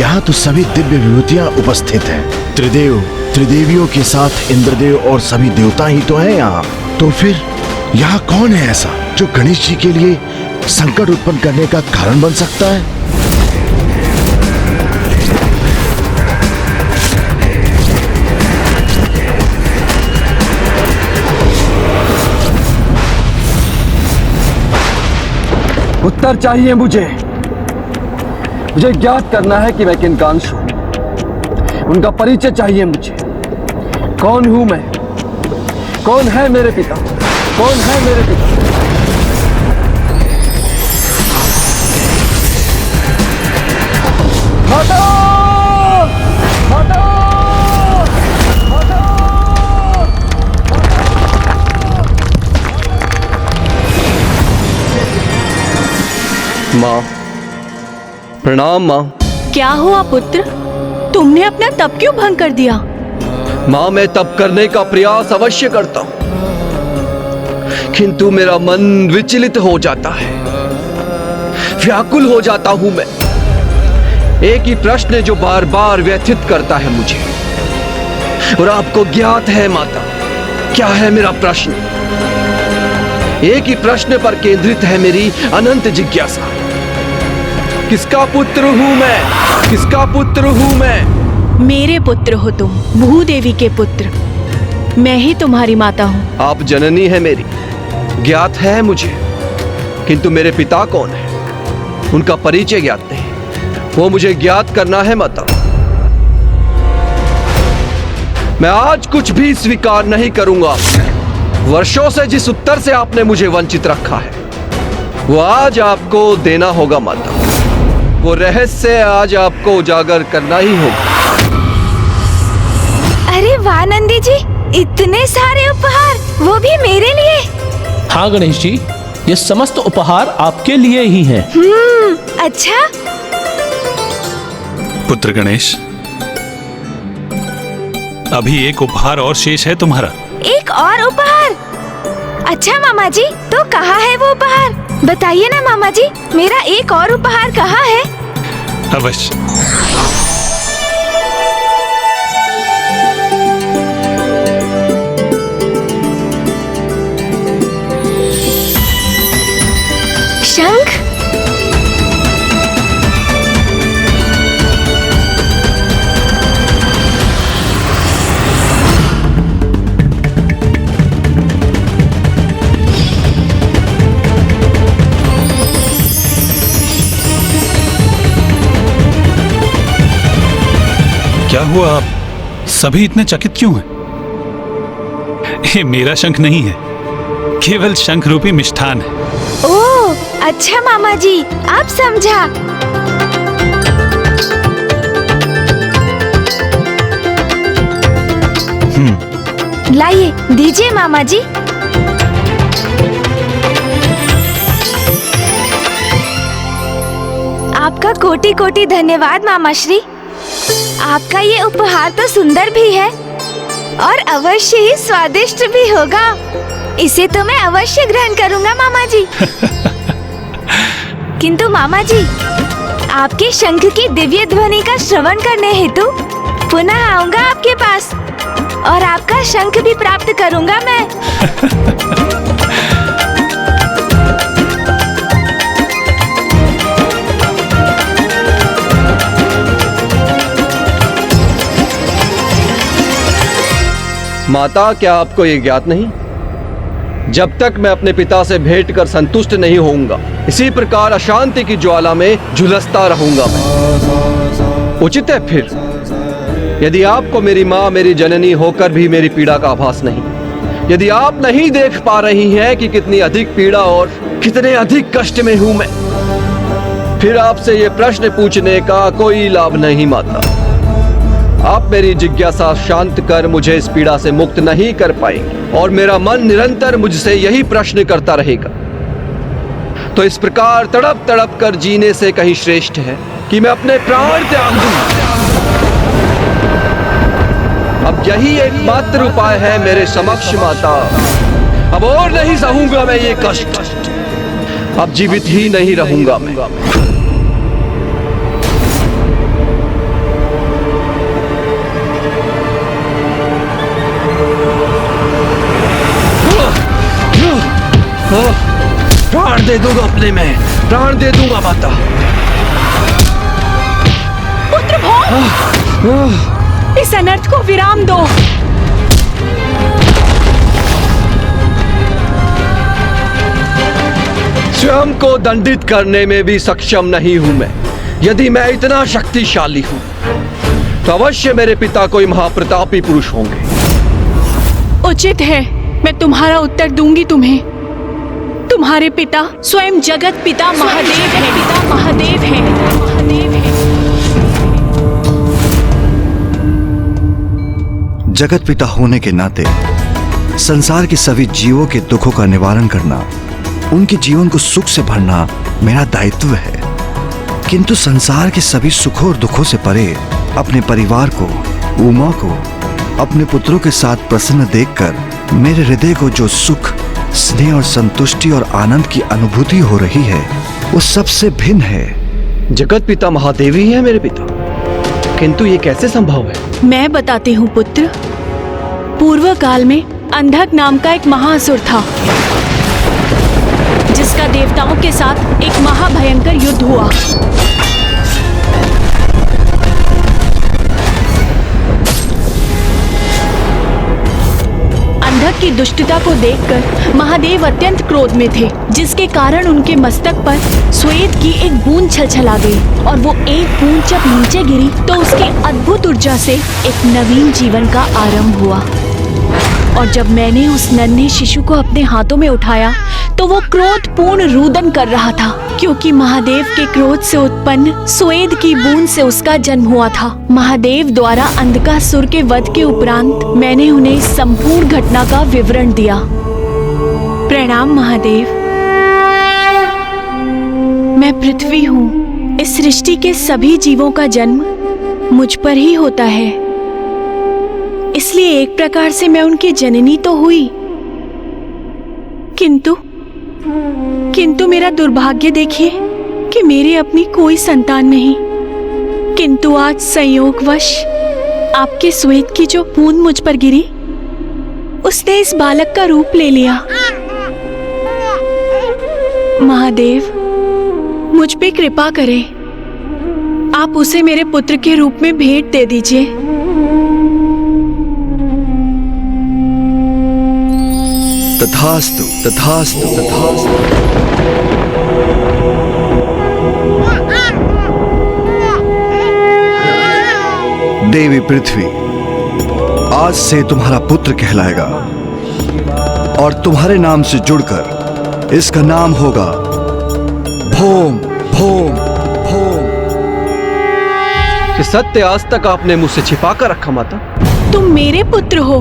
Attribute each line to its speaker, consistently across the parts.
Speaker 1: यहाँ तो सभी दिव्य विभूतियाँ उपस्थित हैं। त्रिदेव, त्रिदेवियों के साथ इंद्रदेव और सभी देवता ही तो हैं यहाँ। तो फिर यहाँ कौन है ऐसा जो गणेश जी के लिए संकट उत्पन्न करने का कारण बन सकता है?
Speaker 2: उत्तर चाहिए मुझे ज्ञात करना है कि मैं किन का अंश हूं। उनका परिचय चाहिए मुझे। कौन हूं मैं? कौन है मेरे पिता? कौन है मेरे पिता? माता! माता! माँ, प्रणाम माँ।
Speaker 3: क्या हुआ पुत्र? तुमने अपना तप क्यों भंग कर दिया?
Speaker 2: माँ, मैं तप करने का प्रयास अवश्य करता हूँ, किंतु मेरा मन विचलित हो जाता है, व्याकुल हो जाता हूं मैं। एक ही प्रश्न जो बार बार व्यथित करता है मुझे, और आपको ज्ञात है माता, क्या है मेरा प्रश्न? एक ही प्रश्न पर केंद्रित है मेरी अनंत जिज्ञासा। किसका पुत्र हूं मैं? किसका पुत्र हूं मैं?
Speaker 3: मेरे पुत्र हो तुम, भूदेवी के पुत्र। मैं ही तुम्हारी माता हूँ।
Speaker 2: आप जननी है मेरी, ज्ञात है मुझे, किंतु मेरे पिता कौन है उनका परिचय ज्ञात नहीं। वो मुझे ज्ञात करना है माता। मैं आज कुछ भी स्वीकार नहीं करूंगा। वर्षों से जिस उत्तर से आपने मुझे वंचित रखा है, वो आज आपको देना होगा माता। वो रहस्य आज आपको उजागर करना ही होगा।
Speaker 4: अरे वाह नंदी जी, इतने सारे उपहार, वो भी मेरे लिए।
Speaker 5: हाँ गणेश जी, ये समस्त उपहार आपके लिए ही हैं।
Speaker 4: अच्छा।
Speaker 6: पुत्र गणेश, अभी एक उपहार और शेष है तुम्हारा।
Speaker 4: एक और उपहार? अच्छा मामा जी, तो कहाँ है वो उपहार? बताइए ना मामा जी, मेरा एक और उपहार कहाँ है?
Speaker 6: अवश्य।
Speaker 4: शंख?
Speaker 6: क्या हुआ, आप सभी इतने चकित क्यों हैं? ये मेरा शंख नहीं है, केवल शंख रूपी मिष्ठान है।
Speaker 4: ओह, अच्छा मामा जी, आप समझा। लाइए, दीजिए मामा जी। आपका कोटि कोटि धन्यवाद मामा श्री। आपका ये उपहार तो सुंदर भी है और अवश्य ही स्वादिष्ट भी होगा। इसे तो मैं अवश्य ग्रहण करूंगा मामा जी। किंतु मामा जी, आपके शंख की दिव्य ध्वनि का श्रवण करने हेतु पुनः आऊंगा आपके पास और आपका शंख भी प्राप्त करूंगा मैं।
Speaker 2: माता, क्या आपको ये ज्ञात नहीं? जब तक मैं अपने पिता से भेंट कर संतुष्ट नहीं होऊंगा, इसी प्रकार अशांति की ज्वाला में झुलसता रहूंगा मैं। उचित है फिर, यदि आपको मेरी माँ, मेरी जननी होकर भी मेरी पीड़ा का आभास नहीं, यदि आप नहीं देख पा रही हैं कि कितनी अधिक पीड़ा और कितने अधिक कष्ट में हूं मैं, फिर आपसे ये प्रश्न पूछने का कोई लाभ नहीं माता। आप मेरी जिज्ञासा शांत कर मुझे इस पीड़ा से मुक्त नहीं कर पाएंगे और मेरा मन निरंतर मुझसे यही प्रश्न करता रहेगा। तो इस प्रकार तड़प तड़प कर जीने से कहीं श्रेष्ठ है कि मैं अपने प्राण त्याग दूं। अब यही एकमात्र उपाय है मेरे समक्ष माता। अब और नहीं सहूंगा मैं ये कष्ट, अब जीवित ही नहीं रहूंगा मैं। दे दूंगा अपने में, प्राण दे दूंगा माता।
Speaker 3: पुत्र भौम, इस अनर्थ को विराम दो।
Speaker 2: स्वयं को दंडित करने में भी सक्षम नहीं हूं मैं। यदि मैं इतना शक्तिशाली हूं तो अवश्य मेरे पिता कोई महाप्रतापी पुरुष होंगे।
Speaker 3: उचित है, मैं तुम्हारा उत्तर दूंगी तुम्हें। तुम्हारे पिता स्वयं जगत पिता महादेव है। पिता महादेव है। महादेव है।
Speaker 7: जगत पिता होने के नाते संसार के सभी जीवों के दुखों का निवारण करना, उनके जीवन को सुख से भरना मेरा दायित्व है। किंतु संसार के सभी सुखों और दुखों से परे अपने परिवार को, उमा को अपने पुत्रों के साथ प्रसन्न देखकर मेरे हृदय को जो सुख, स्नेह और संतुष्टि और आनंद की अनुभूति हो रही है, वो सबसे भिन्न है।
Speaker 2: जगत पिता महादेव ही है मेरे पिता, किंतु ये कैसे संभव है?
Speaker 3: मैं बताती हूँ पुत्र। पूर्व काल में अंधक नाम का एक महाअसुर था, जिसका देवताओं के साथ एक महाभयंकर युद्ध हुआ। अंधक की दुष्टता को देखकर महादेव अत्यंत क्रोध में थे, जिसके कारण उनके मस्तक पर श्वेत की एक बूंद छलछला गई और वो एक बूंद जब नीचे गिरी तो उसकी अद्भुत ऊर्जा से एक नवीन जीवन का आरंभ हुआ। और जब मैंने उस नन्हे शिशु को अपने हाथों में उठाया तो वो क्रोधपूर्ण रुदन कर रहा था, क्योंकि महादेव के क्रोध से उत्पन्न स्वेद की बूंद से उसका जन्म हुआ था। महादेव द्वारा अंधकासुर के वध के उपरांत मैंने उन्हें इस संपूर्ण घटना का विवरण दिया। प्रणाम महादेव। मैं पृथ्वी हूँ। इस सृष्टि के सभी जीवों का जन्म मुझ पर ही होता है, इसलिए एक प्रकार से मैं उनकी जननी तो हुई, किंतु मेरा दुर्भाग्य देखिए कि मेरी अपनी कोई संतान नहीं। किंतु आज संयोगवश आपके श्वेत की जो बूंद मुझ पर गिरी, उसने इस बालक का रूप ले लिया। महादेव, मुझ पे कृपा करें। आप उसे मेरे पुत्र के रूप में भेंट दे दीजिए।
Speaker 7: तथास्तु, तथास्तु, तथास्तु। देवी पृथ्वी आज से तुम्हारा पुत्र कहलाएगा और तुम्हारे नाम से जुड़कर इसका नाम होगा भौम, भौम, भौम।
Speaker 2: कि सत्य आज तक आपने मुझसे छिपा कर रखा माता।
Speaker 3: तुम मेरे पुत्र हो,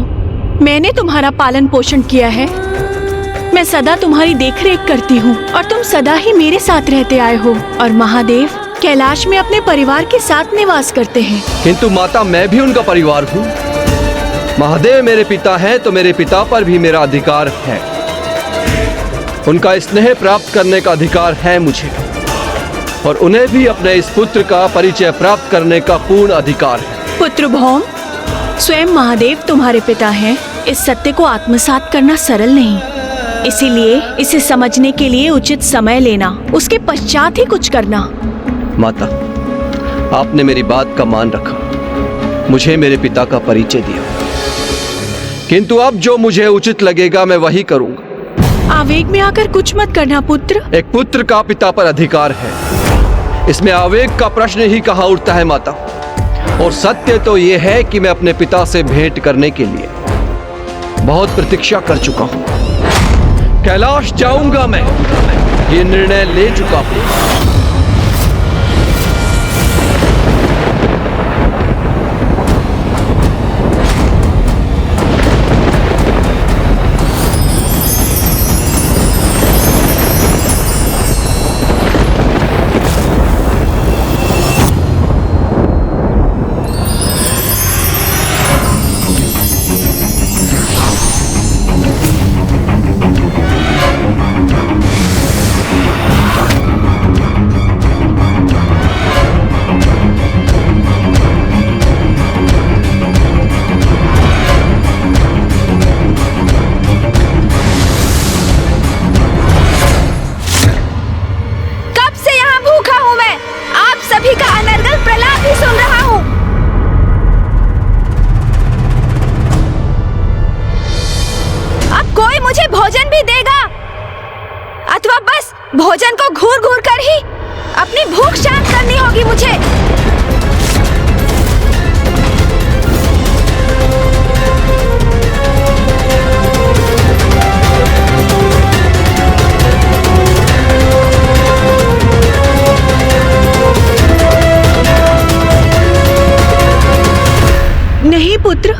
Speaker 3: मैंने तुम्हारा पालन पोषण किया है। मैं सदा तुम्हारी देखरेख करती हूँ और तुम सदा ही मेरे साथ रहते आए हो। और महादेव कैलाश में अपने परिवार के साथ निवास करते हैं।
Speaker 2: किंतु माता, मैं भी उनका परिवार हूँ। महादेव मेरे पिता हैं तो मेरे पिता पर भी मेरा अधिकार है। उनका स्नेह प्राप्त करने का अधिकार है मुझे, और उन्हें भी अपने इस पुत्र का परिचय प्राप्त करने का पूर्ण अधिकार है।
Speaker 3: पुत्र भौम, स्वयं महादेव तुम्हारे पिता हैं। इस सत्य को आत्मसात करना सरल नहीं, इसीलिए इसे समझने के लिए उचित समय लेना, उसके पश्चात ही कुछ करना।
Speaker 2: माता, आपने मेरी बात का मान रखा, मुझे मेरे पिता का परिचय दिया, किंतु अब जो मुझे उचित लगेगा मैं वही करूंगा।
Speaker 3: आवेग में आकर कुछ मत करना पुत्र।
Speaker 2: एक पुत्र का पिता पर अधिकार है, इसमें आवेग का प्रश्न ही कहाँ उठता है माता। और सत्य तो यह है कि मैं अपने पिता से भेंट करने के लिए बहुत प्रतीक्षा कर चुका हूं। कैलाश जाऊंगा मैं, ये निर्णय ले चुका हूं।
Speaker 4: अथवा बस भोजन को घूर घूर कर ही अपनी भूख शांत करनी होगी मुझे।
Speaker 3: नहीं पुत्र,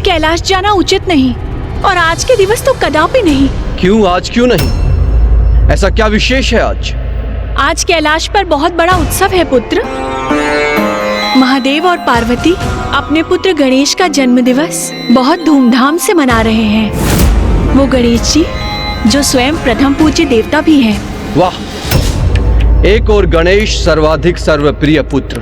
Speaker 3: कैलाश जाना उचित नहीं और आज के दिवस तो कदापि नहीं।
Speaker 2: क्यों आज क्यों नहीं? ऐसा क्या विशेष है आज?
Speaker 3: आज कैलाश पर बहुत बड़ा उत्सव है पुत्र। महादेव और पार्वती अपने पुत्र गणेश का जन्म दिवस बहुत धूमधाम से मना रहे हैं। वो गणेश जी जो स्वयं प्रथम पूज्य देवता भी हैं।
Speaker 2: वाह, एक और गणेश सर्वाधिक सर्वप्रिय पुत्र,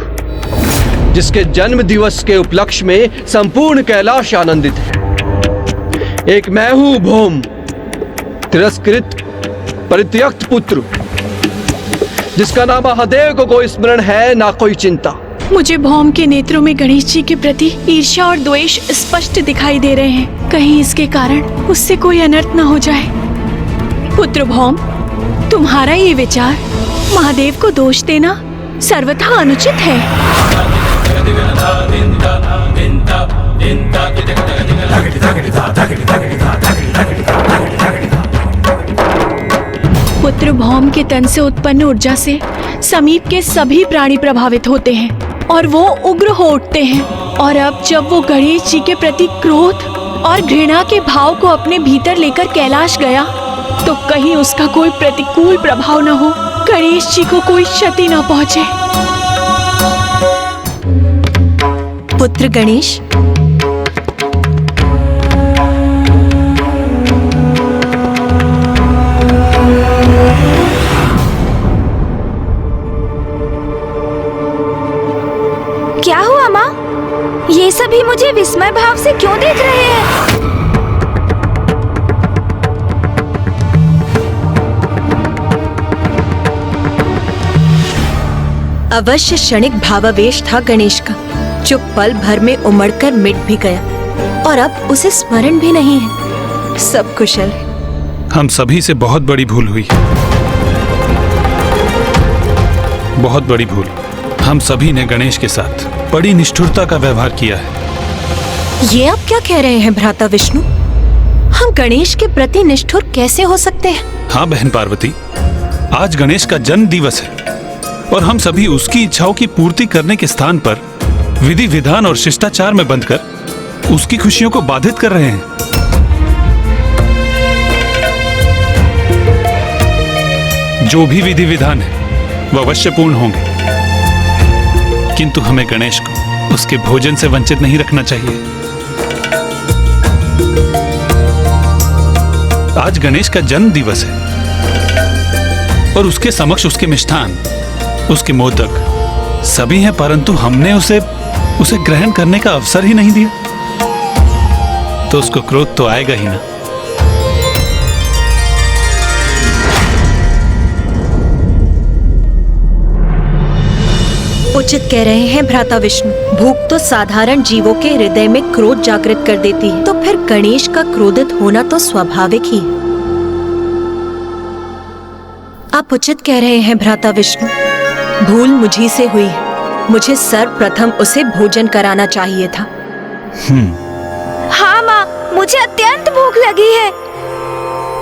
Speaker 2: जिसके जन्म दिवस के उपलक्ष्य में संपूर्ण कैलाश आनंदित है। एक मैं हूं भौम, तिरस्कृत परित्यक्त पुत्र, जिसका नाम महादेव को कोई स्मरण है ना कोई चिंता।
Speaker 3: मुझे भौम के नेत्रों में गणेश जी के प्रति ईर्ष्या और द्वेष स्पष्ट दिखाई दे रहे हैं। कहीं इसके कारण उससे कोई अनर्थ न हो जाए। पुत्र भौम, तुम्हारा ये विचार महादेव को दोष देना सर्वथा अनुचित है। पुत्र भौम के तन से उत्पन्न ऊर्जा से समीप के सभी प्राणी प्रभावित होते हैं और वो उग्र हो उठते हैं। और अब जब वो गणेश जी के प्रति क्रोध और घृणा के भाव को अपने भीतर लेकर कैलाश गया, तो कहीं उसका कोई प्रतिकूल प्रभाव न हो, गणेश जी को कोई क्षति न पहुंचे।
Speaker 8: पुत्र गणेश,
Speaker 4: क्या हुआ माँ? ये सभी मुझे विस्मय भाव से क्यों देख रहे हैं?
Speaker 8: अवश्य क्षणिक भावावेश था गणेश का, जो पल भर में उमड़कर मिट भी गया और अब उसे स्मरण भी नहीं है। सब कुशल है।
Speaker 6: हम सभी से बहुत बड़ी भूल हुई, बहुत बड़ी भूल। हम सभी ने गणेश के साथ बड़ी निष्ठुरता का व्यवहार किया है।
Speaker 8: ये आप क्या कह रहे हैं भ्राता विष्णु? हम गणेश के प्रति निष्ठुर कैसे हो सकते हैं?
Speaker 6: हाँ बहन पार्वती, आज गणेश का जन्म दिवस है और हम सभी उसकी इच्छाओं की पूर्ति करने के स्थान पर विधि विधान और शिष्टाचार में बंधकर उसकी खुशियों को बाधित कर रहे हैं। जो भी विधि विधान है वह अवश्य पूर्ण होंगे, किंतु हमें गणेश को उसके भोजन से वंचित नहीं रखना चाहिए। आज गणेश का जन्म दिवस है और उसके समक्ष उसके मिष्ठान, उसके मोदक सभी हैं, परंतु हमने उसे ग्रहण करने का अवसर ही नहीं दिया, तो उसको क्रोध तो आएगा ही ना।
Speaker 8: उचित कह रहे हैं भ्राता विष्णु। भूख तो साधारण जीवों के हृदय में क्रोध जागृत कर देती है, तो फिर गणेश का क्रोधित होना तो स्वाभाविक ही है। आप उचित कह रहे हैं भ्राता विष्णु। भूल मुझी से हुई है। मुझे सर्वप्रथम उसे भोजन कराना चाहिए था।
Speaker 4: हाँ माँ, मुझे अत्यंत भूख लगी है,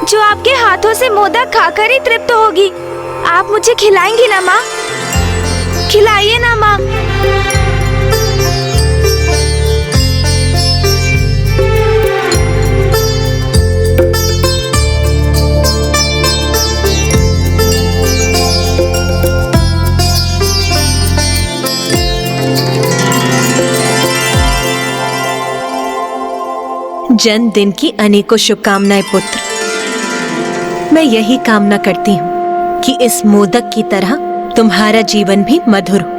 Speaker 4: जो आपके हाथों से मोदक खाकर ही तृप्त होगी। आप मुझे खिलाएंगी ना माँ? खिलाइए ना माँ।
Speaker 8: जन्मदिन की अनेकों शुभकामनाएं पुत्र। मैं यही कामना करती हूँ कि इस मोदक की तरह तुम्हारा जीवन भी मधुर हो।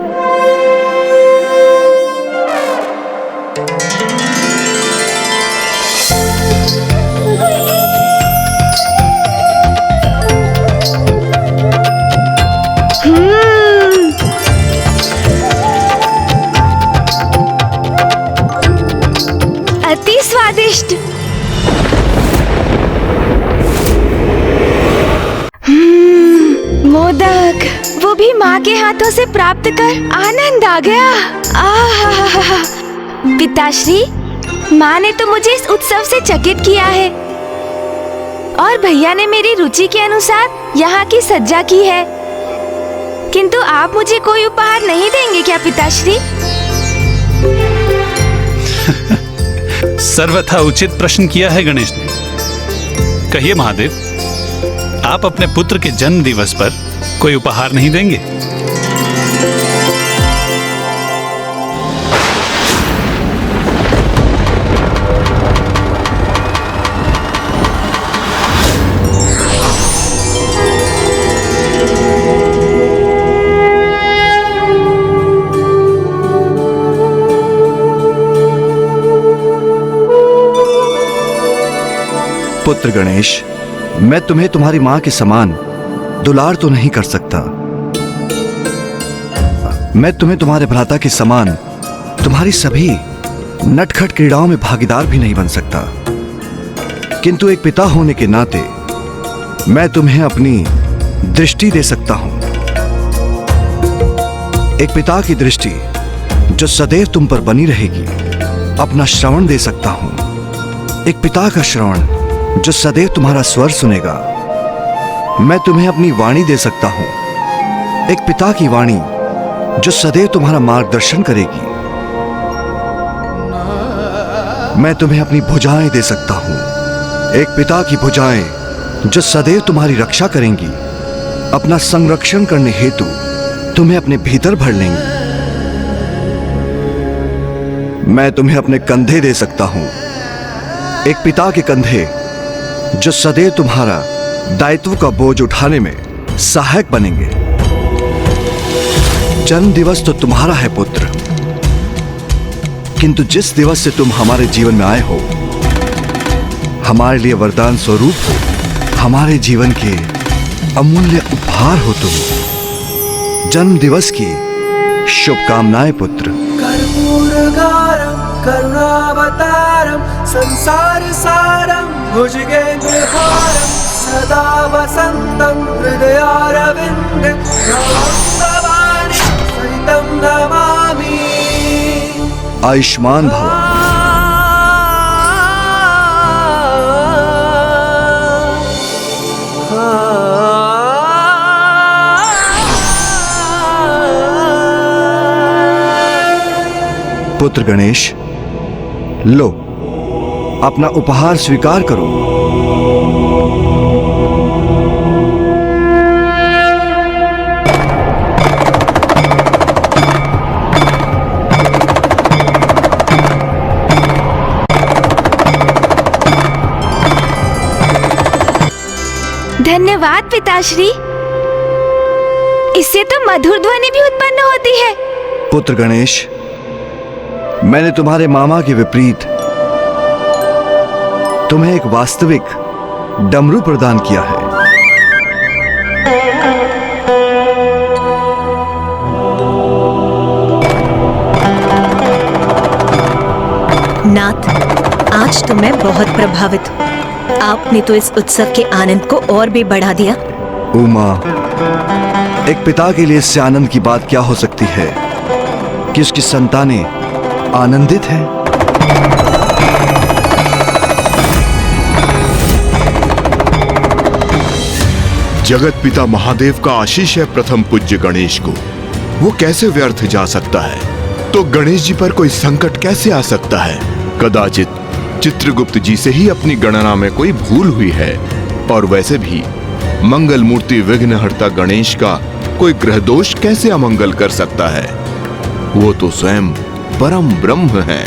Speaker 4: अति स्वादिष्ट। मोदक, वो भी माँ के हाथों से प्राप्त कर आनंद आ गया। आहा, पिताश्री, माँ ने तो मुझे इस उत्सव से चकित किया है और भैया ने मेरी रुचि के अनुसार यहाँ की सज्जा की है। किंतु आप मुझे कोई उपहार नहीं देंगे क्या पिताश्री?
Speaker 6: सर्वथा उचित प्रश्न किया है गणेश ने। कहिए महादेव, आप अपने पुत्र के जन्म दिवस पर कोई उपहार नहीं देंगे?
Speaker 7: पुत्र गणेश, मैं तुम्हें तुम्हारी मां के समान दुलार तो नहीं कर सकता। मैं तुम्हें तुम्हारे भ्राता के समान तुम्हारी सभी नटखट क्रीड़ाओं में भागीदार भी नहीं बन सकता। किंतु एक पिता होने के नाते मैं तुम्हें अपनी दृष्टि दे सकता हूं। एक पिता की दृष्टि जो सदैव तुम पर बनी रहेगी। अपना श्रवण दे सकता हूं, एक पिता का श्रवण जो सदैव तुम्हारा स्वर सुनेगा। मैं तुम्हें अपनी वाणी दे सकता हूं, एक पिता की वाणी जो सदैव तुम्हारा मार्गदर्शन करेगी। मैं तुम्हें अपनी भुजाएं दे सकता हूं, एक पिता की भुजाएं जो सदैव तुम्हारी रक्षा करेंगी, अपना संरक्षण करने हेतु तुम्हें अपने भीतर भर लेंगी। मैं तुम्हें अपने कंधे दे सकता हूं, एक पिता के कंधे जो सदैव तुम्हारा दायित्व का बोझ उठाने में सहायक बनेंगे। जन्म दिवस तो तुम्हारा है पुत्र, किंतु जिस दिवस से तुम हमारे जीवन में आए हो, हमारे लिए वरदान स्वरूप हो, हमारे जीवन के अमूल्य उपहार हो तुम। जन्म दिवस की शुभकामनाएं पुत्र।
Speaker 9: कर्पूरगारं करुणावतारं संसार सारं भुजगेन्द्रहारं सदा वसन्तं हृदयारविन्दे भवानी सहितं नमामि।
Speaker 7: आयुष्मान भव। पुत्र गणेश, लो अपना उपहार स्वीकार करो।
Speaker 4: धन्यवाद पिताश्री, इससे तो मधुर ध्वनि भी उत्पन्न होती है।
Speaker 7: पुत्र गणेश, मैंने तुम्हारे मामा के विपरीत तुम्हें एक वास्तविक डमरू प्रदान किया है।
Speaker 8: नाथ, आज तो मैं बहुत प्रभावित हूँ। आपने तो इस उत्सव के आनंद को और भी बढ़ा दिया।
Speaker 7: उमा, एक पिता के लिए इससे आनंद की बात क्या हो सकती है कि उसकी संतानें आनंदित है।
Speaker 1: जगत पिता महादेव का आशीष है प्रथम पूज्य गणेश को, वो कैसे व्यर्थ जा सकता है? तो गणेश जी पर कोई संकट कैसे आ सकता है? कदाचित चित्रगुप्त जी से ही अपनी गणना में कोई भूल हुई है। और वैसे भी मंगल मूर्ति विघ्नहर्ता गणेश का कोई ग्रह दोष कैसे अमंगल कर सकता है? वो तो स्वयं परम ब्रह्म है।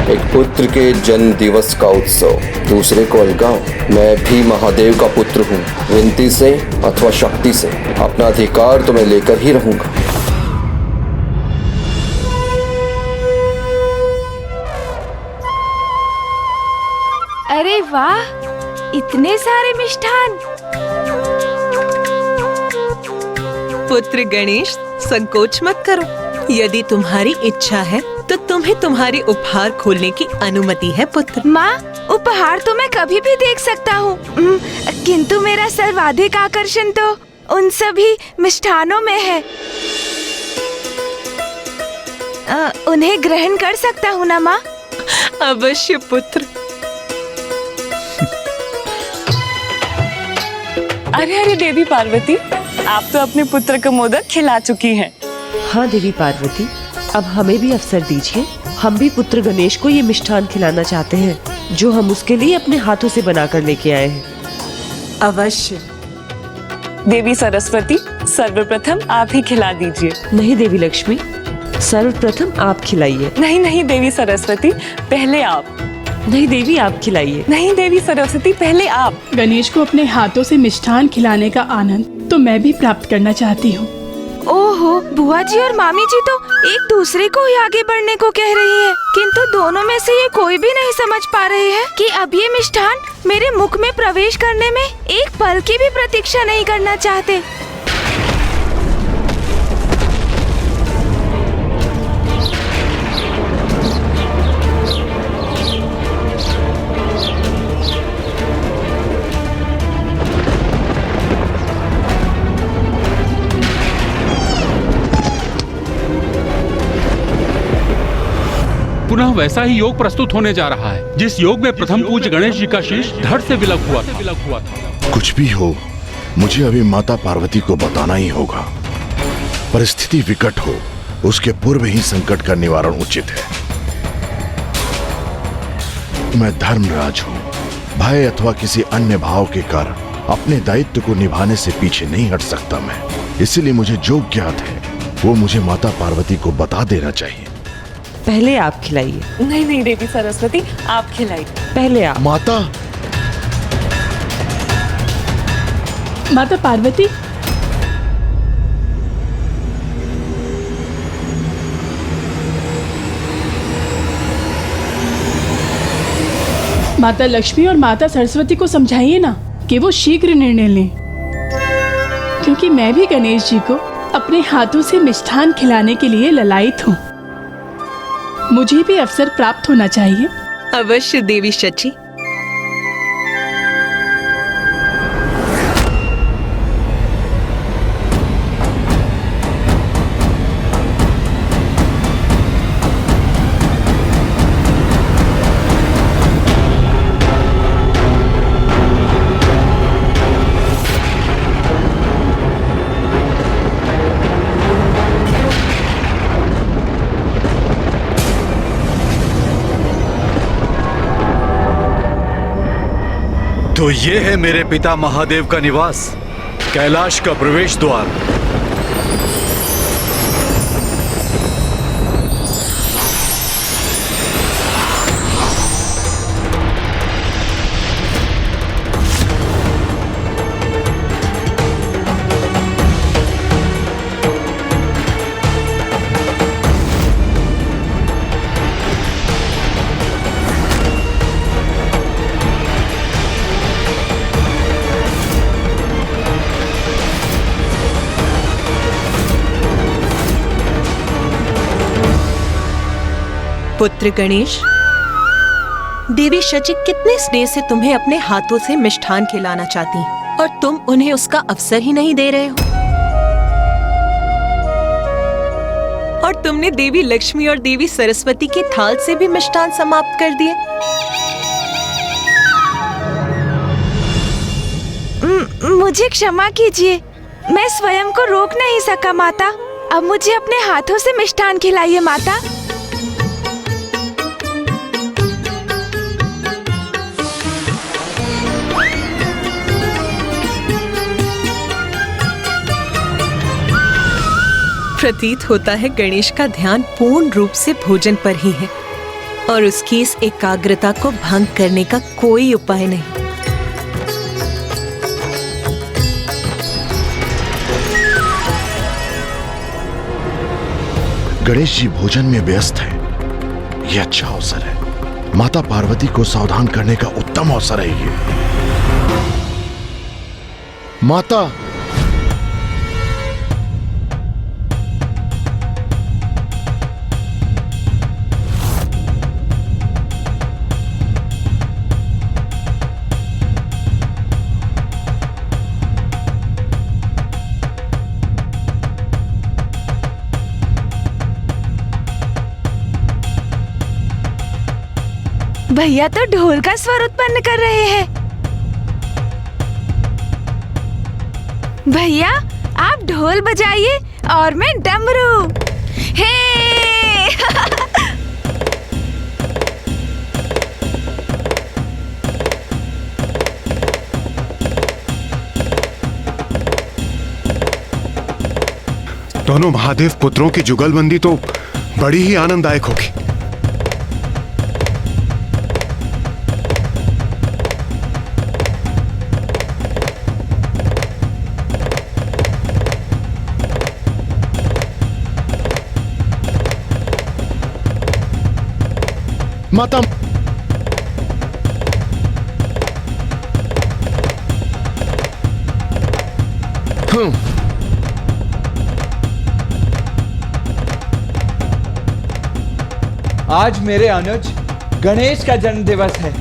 Speaker 2: एक पुत्र के जन्म दिवस का उत्सव दूसरे को अलगाओ। मैं भी महादेव का पुत्र हूँ। विनती से अथवा शक्ति से अपना अधिकार तो मैं लेकर ही रहूंगा।
Speaker 4: अरे वाह, इतने सारे मिष्ठान।
Speaker 8: पुत्र गणेश, संकोच मत करो, यदि तुम्हारी इच्छा है तो तुम्हें तुम्हारी उपहार खोलने की अनुमति है पुत्र।
Speaker 4: माँ, उपहार तो मैं कभी भी देख सकता हूँ, किंतु मेरा सर्वाधिक आकर्षण तो उन सभी मिष्ठानों में है। उन्हें ग्रहण कर सकता हूँ ना माँ?
Speaker 8: अवश्य पुत्र।
Speaker 10: अरे अरे देवी पार्वती, आप तो अपने पुत्र को मोदक खिला चुकी हैं।
Speaker 11: हाँ देवी पार्वती, अब हमें भी अवसर दीजिए। हम भी पुत्र गणेश को ये मिष्ठान खिलाना चाहते हैं जो हम उसके लिए अपने हाथों से बनाकर लेके आए हैं।
Speaker 8: अवश्य।
Speaker 10: देवी सरस्वती, सर्वप्रथम आप ही खिला दीजिए।
Speaker 11: नहीं देवी लक्ष्मी, सर्वप्रथम आप खिलाइए।
Speaker 10: नहीं नहीं देवी सरस्वती, पहले आप।
Speaker 11: नहीं देवी, आप खिलाइए।
Speaker 10: नहीं देवी सरस्वती, पहले आप।
Speaker 12: गणेश को अपने हाथों से मिष्ठान खिलाने का आनंद तो मैं भी प्राप्त करना चाहती हूँ।
Speaker 4: ओहो, बुआ जी और मामी जी तो एक दूसरे को ही आगे बढ़ने को कह रही है, किंतु दोनों में से ये कोई भी नहीं समझ पा रहे हैं कि अब ये मिष्ठान मेरे मुख में प्रवेश करने में एक पल की भी प्रतीक्षा नहीं करना चाहते।
Speaker 13: पुनः वैसा ही योग प्रस्तुत होने जा रहा है जिस योग में प्रथम पूज्य गणेश जी का शीश धड़ से विलग हुआ था।
Speaker 1: कुछ भी हो, मुझे अभी माता पार्वती को बताना ही होगा। परिस्थिति विकट हो, उसके पूर्व ही संकट का निवारण उचित है। मैं धर्मराज हूँ, भय अथवा किसी अन्य भाव के कारण अपने दायित्व को निभाने से पीछे नहीं हट सकता मैं। इसलिए मुझे जो ज्ञात है वो मुझे माता पार्वती को बता देना चाहिए।
Speaker 11: पहले आप खिलाइए।
Speaker 10: नहीं नहीं देवी सरस्वती, आप खिलाइए।
Speaker 11: पहले आप।
Speaker 1: माता
Speaker 12: माता पार्वती, माता लक्ष्मी और माता सरस्वती को समझाइए ना कि वो शीघ्र निर्णय लें, क्योंकि मैं भी गणेश जी को अपने हाथों से मिष्ठान खिलाने के लिए ललायित हूँ। मुझे भी अवसर प्राप्त होना चाहिए।
Speaker 8: अवश्य देवी शची।
Speaker 7: तो ये है मेरे पिता महादेव का निवास, कैलाश का प्रवेश द्वार।
Speaker 8: पुत्र गणेश, देवी शची कितने स्नेह से तुम्हें अपने हाथों से मिष्ठान खिलाना चाहती हैं, और तुम उन्हें उसका अवसर ही नहीं दे रहे हो। और तुमने देवी लक्ष्मी और देवी सरस्वती के थाल से भी मिष्ठान समाप्त कर दिए।
Speaker 4: मुझे क्षमा कीजिए, मैं स्वयं को रोक नहीं सका माता। अब मुझे अपने हाथों से मिष्ठान खिलाइए माता।
Speaker 8: प्रतीत होता है गणेश का ध्यान पूर्ण रूप से भोजन पर ही है, और उसकी इस एकाग्रता को भंग करने का कोई उपाय नहीं।
Speaker 1: गणेश जी भोजन में व्यस्त है। यह अच्छा अवसर है, माता पार्वती को सावधान करने का उत्तम अवसर है ये। माता,
Speaker 4: भैया तो ढोल का स्वर उत्पन्न कर रहे हैं। भैया आप ढोल बजाइए और मैं डमरू। हे
Speaker 14: दोनों महादेव पुत्रों की जुगलबंदी तो बड़ी ही आनंददायक होगी।
Speaker 1: माता
Speaker 15: आज मेरे अनुज गणेश का जन्म दिवस है।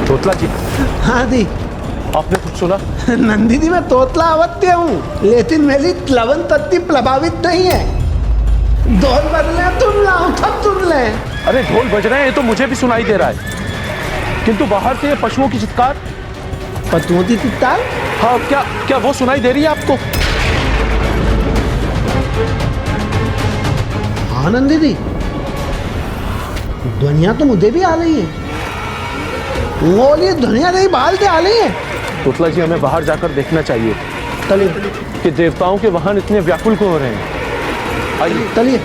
Speaker 16: तोतला जी।
Speaker 17: हाँ दी।
Speaker 16: आपने कुछ सुना?
Speaker 17: नंदिनी में तोतला अवत्य हूँ, लेकिन मेरी प्लवन तत्ती प्रभावित नहीं है। ढोल बज ले तुम लाओ तब सुन ले।
Speaker 16: अरे ढोल बज रहे हैं तो मुझे भी सुनाई दे रहा है, किंतु बाहर से ये पशुओं की चित्कार।
Speaker 17: पशुओं की चित्कार?
Speaker 16: हाँ, क्या क्या वो सुनाई दे रही है आपको?
Speaker 17: हाँ नंदिनी, ध्वनिया तो मुझे भी आ रही है। बोलिए ध्वनिया नहीं बालते आ रही है।
Speaker 16: तोतला जी हमें बाहर जाकर देखना चाहिए कि देवताओं के वाहन इतने व्याकुल क्यों हो रहे हैं। आइए
Speaker 17: चलिए।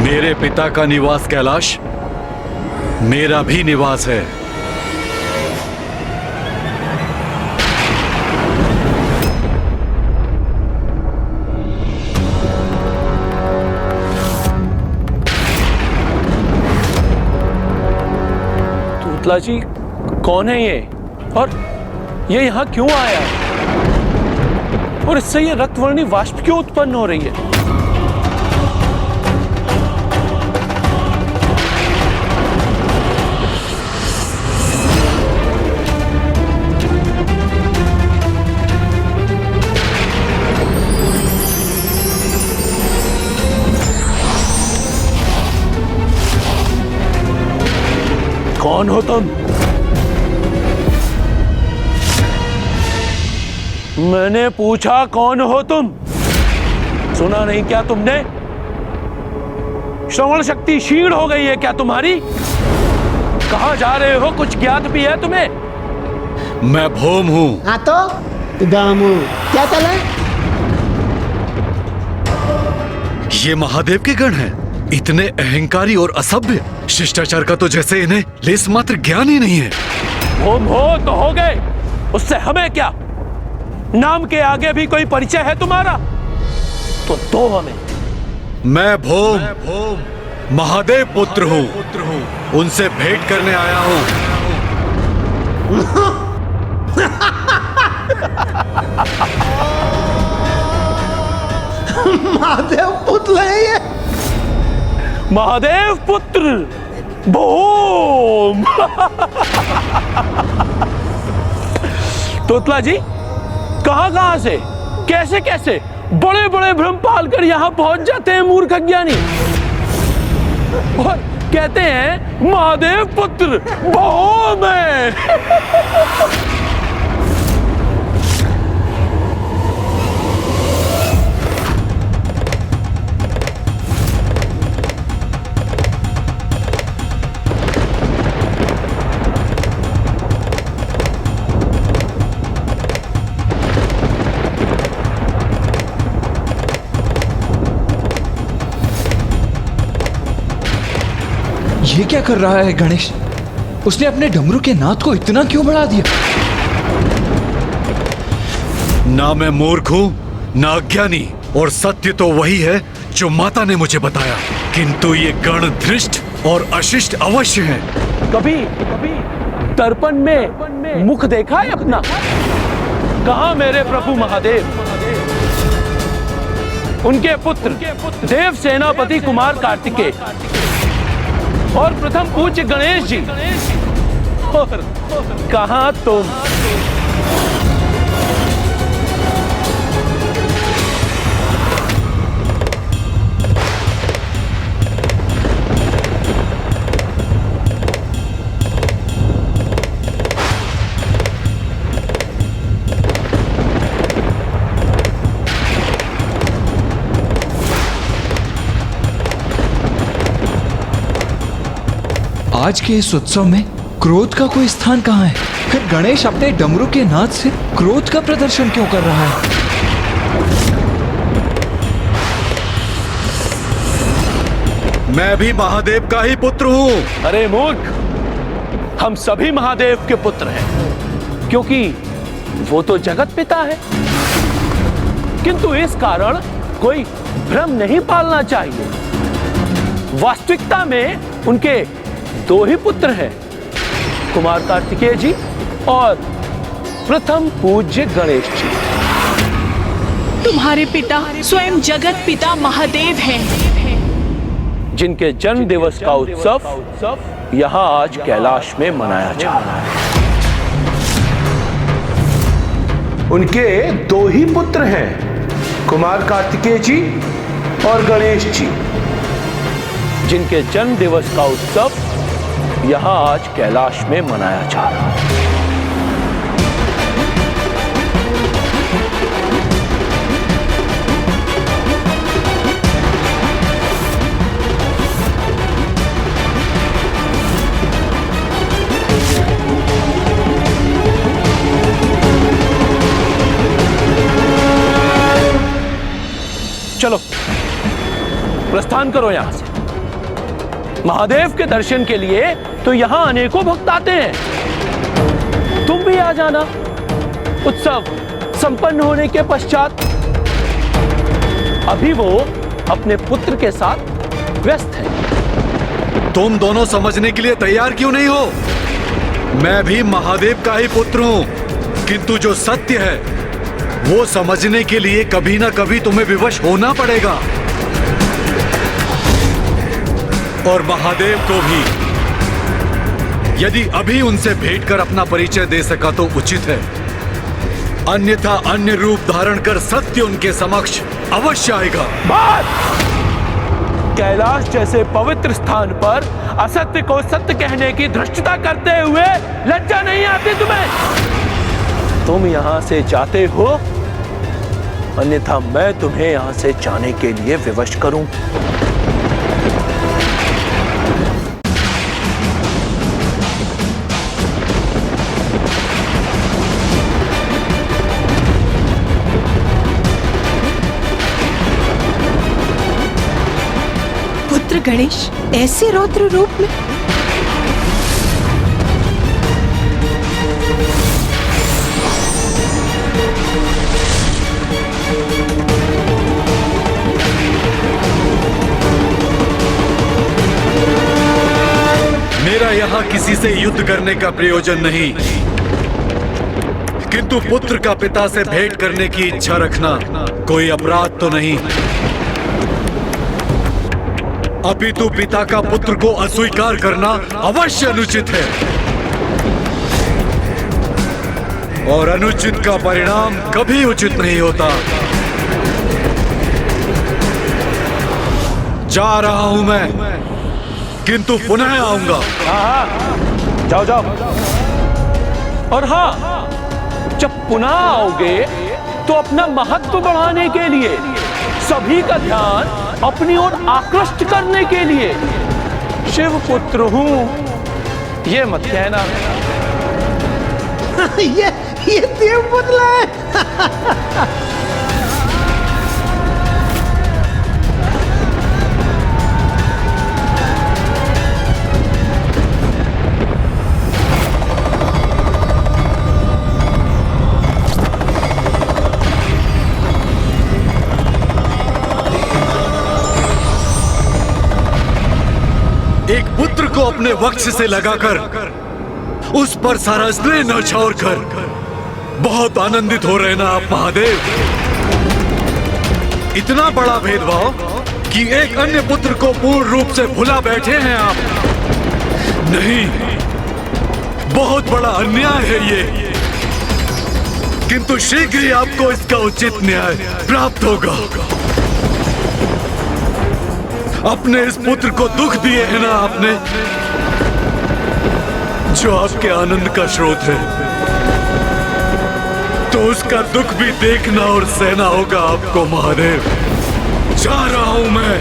Speaker 18: मेरे पिता का निवास कैलाश मेरा भी निवास है।
Speaker 16: तोतला जी कौन है ये, और ये यहाँ क्यों आया है, और इससे ये रक्तवर्णी वाष्प क्यों उत्पन्न हो रही है? कौन हो तुम? मैंने पूछा कौन हो तुम? सुना नहीं क्या तुमने? श्रवण शक्ति क्षीण हो गई है क्या तुम्हारी? कहां जा रहे हो, कुछ ज्ञात भी है तुम्हें?
Speaker 18: मैं भौम हूं।
Speaker 17: हाँ तो दामू क्या चले?
Speaker 18: ये महादेव के गण हैं, इतने अहंकारी और असभ्य। शिष्टाचार का तो जैसे इन्हें लेस मात्र ज्ञान ही नहीं है।
Speaker 16: भौम हो तो हो गए, उससे हमें क्या? नाम के आगे भी कोई परिचय है तुम्हारा तो दो हमें।
Speaker 18: मैं भौम महादेव पुत्र हूँ, उनसे भेंट करने आया हूँ।
Speaker 17: महादेव पुत्र है ये।
Speaker 16: महादेव पुत्र भौम। तोतला जी कहां से, कैसे कैसे बड़े बड़े भ्रम पालकर यहाँ पहुंच जाते हैं मूर्ख अज्ञानी, और कहते हैं महादेव पुत्र बहु मैं।
Speaker 15: ये क्या कर रहा है गणेश? उसने अपने डमरू के नाद को इतना क्यों बढ़ा दिया?
Speaker 18: ना मैं मूर्ख हूं, ना अज्ञानी, और सत्य तो वही है जो माता ने मुझे बताया, किंतु ये गण धृष्ट और अशिष्ट अवश्य हैं।
Speaker 16: कभी दर्पण में मुख देखा है अपना? कहाँ मेरे प्रभु महादेव? उनके पुत्र देव सेनापति कुमार कार्तिकेय और प्रथम पूज्य गणेश जी, और कहाँ तुम?
Speaker 15: आज के इस उत्सव में क्रोध का कोई स्थान कहाँ है? फिर गणेश अपने डमरू के नाद से क्रोध का प्रदर्शन क्यों कर रहा है?
Speaker 18: मैं भी महादेव का ही पुत्र हूँ।
Speaker 16: अरे मूर्ख, हम सभी महादेव के पुत्र हैं, क्योंकि वो तो जगत पिता है। किंतु इस कारण कोई भ्रम नहीं पालना चाहिए। वास्तविकता में उनके दो ही पुत्र हैं, कुमार कार्तिकेय जी और प्रथम पूज्य गणेश जी।
Speaker 3: तुम्हारे पिता स्वयं जगत पिता महादेव हैं,
Speaker 16: जिनके जन्म दिवस का उत्सव यहाँ आज कैलाश में मनाया जा रहा है। उनके दो ही पुत्र हैं, कुमार कार्तिकेय जी और गणेश जी, जिनके जन्म दिवस का उत्सव यहाँ आज कैलाश में मनाया जा रहा है। चलो प्रस्थान करो यहां से। महादेव के दर्शन के लिए तो यहां अनेकों भक्त आते हैं, तुम भी आ जाना। उत्सव संपन्न होने के पश्चात अभी वो अपने पुत्र के साथ व्यस्त है।
Speaker 18: तुम दोनों समझने के लिए तैयार क्यों नहीं हो? मैं भी महादेव का ही पुत्र हूं, किंतु जो सत्य है वो समझने के लिए कभी ना कभी तुम्हें विवश होना पड़ेगा। और महादेव को भी यदि अभी उनसे भेंट कर अपना परिचय दे सका तो उचित है, अन्यथा अन्य रूप धारण कर सत्य उनके समक्ष अवश्य आएगा।
Speaker 16: कैलाश जैसे पवित्र स्थान पर असत्य को सत्य कहने की धृष्टता करते हुए लज्जा नहीं आती तुम्हें? तुम यहां से जाते हो, अन्यथा मैं तुम्हें यहां से जाने के लिए विवश करूं।
Speaker 8: पुत्र गणेश ऐसे रौद्र रूप में?
Speaker 18: मेरा यहाँ किसी से युद्ध करने का प्रयोजन नहीं, किंतु पुत्र का पिता से भेंट करने की इच्छा रखना कोई अपराध तो नहीं, अपितु पिता का पुत्र को अस्वीकार करना अवश्य अनुचित है, और अनुचित का परिणाम कभी उचित नहीं होता। जा रहा हूं मैं, किंतु पुनः आऊंगा।
Speaker 16: हाँ, जाओ जाओ। और हाँ, जब पुनः आओगे तो अपना महत्व बढ़ाने के लिए, सभी का ध्यान अपनी ओर आकृष्ट करने के लिए शिव पुत्र हूं ये मत कहना।
Speaker 17: ये देव पुत्र है।
Speaker 18: एक पुत्र को अपने वक्ष से लगाकर उस पर सारा स्नेह न्यौछावर कर बहुत आनंदित हो रहे ना आप महादेव। इतना बड़ा भेदभाव कि एक अन्य पुत्र को पूर्ण रूप से भुला बैठे हैं आप। नहीं, बहुत बड़ा अन्याय है ये, किंतु शीघ्र ही आपको इसका उचित न्याय प्राप्त होगा। अपने इस पुत्र को दुख दिए है ना आपने, जो आपके आनंद का स्रोत है, तो उसका दुख भी देखना और सहना होगा आपको महादेव। जा रहा हूं मैं।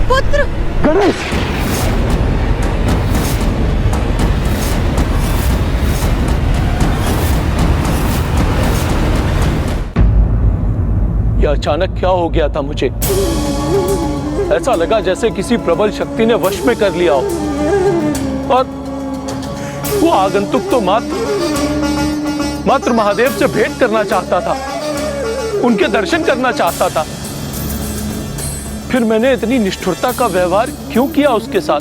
Speaker 8: पुत्र
Speaker 17: गणेश,
Speaker 16: यह अचानक क्या हो गया था मुझे? ऐसा लगा जैसे किसी प्रबल शक्ति ने वश में कर लिया हो। और वो आगंतुक तो मात्र महादेव से भेंट करना चाहता था, उनके दर्शन करना चाहता था। फिर मैंने इतनी निष्ठुरता का व्यवहार क्यों किया उसके साथ?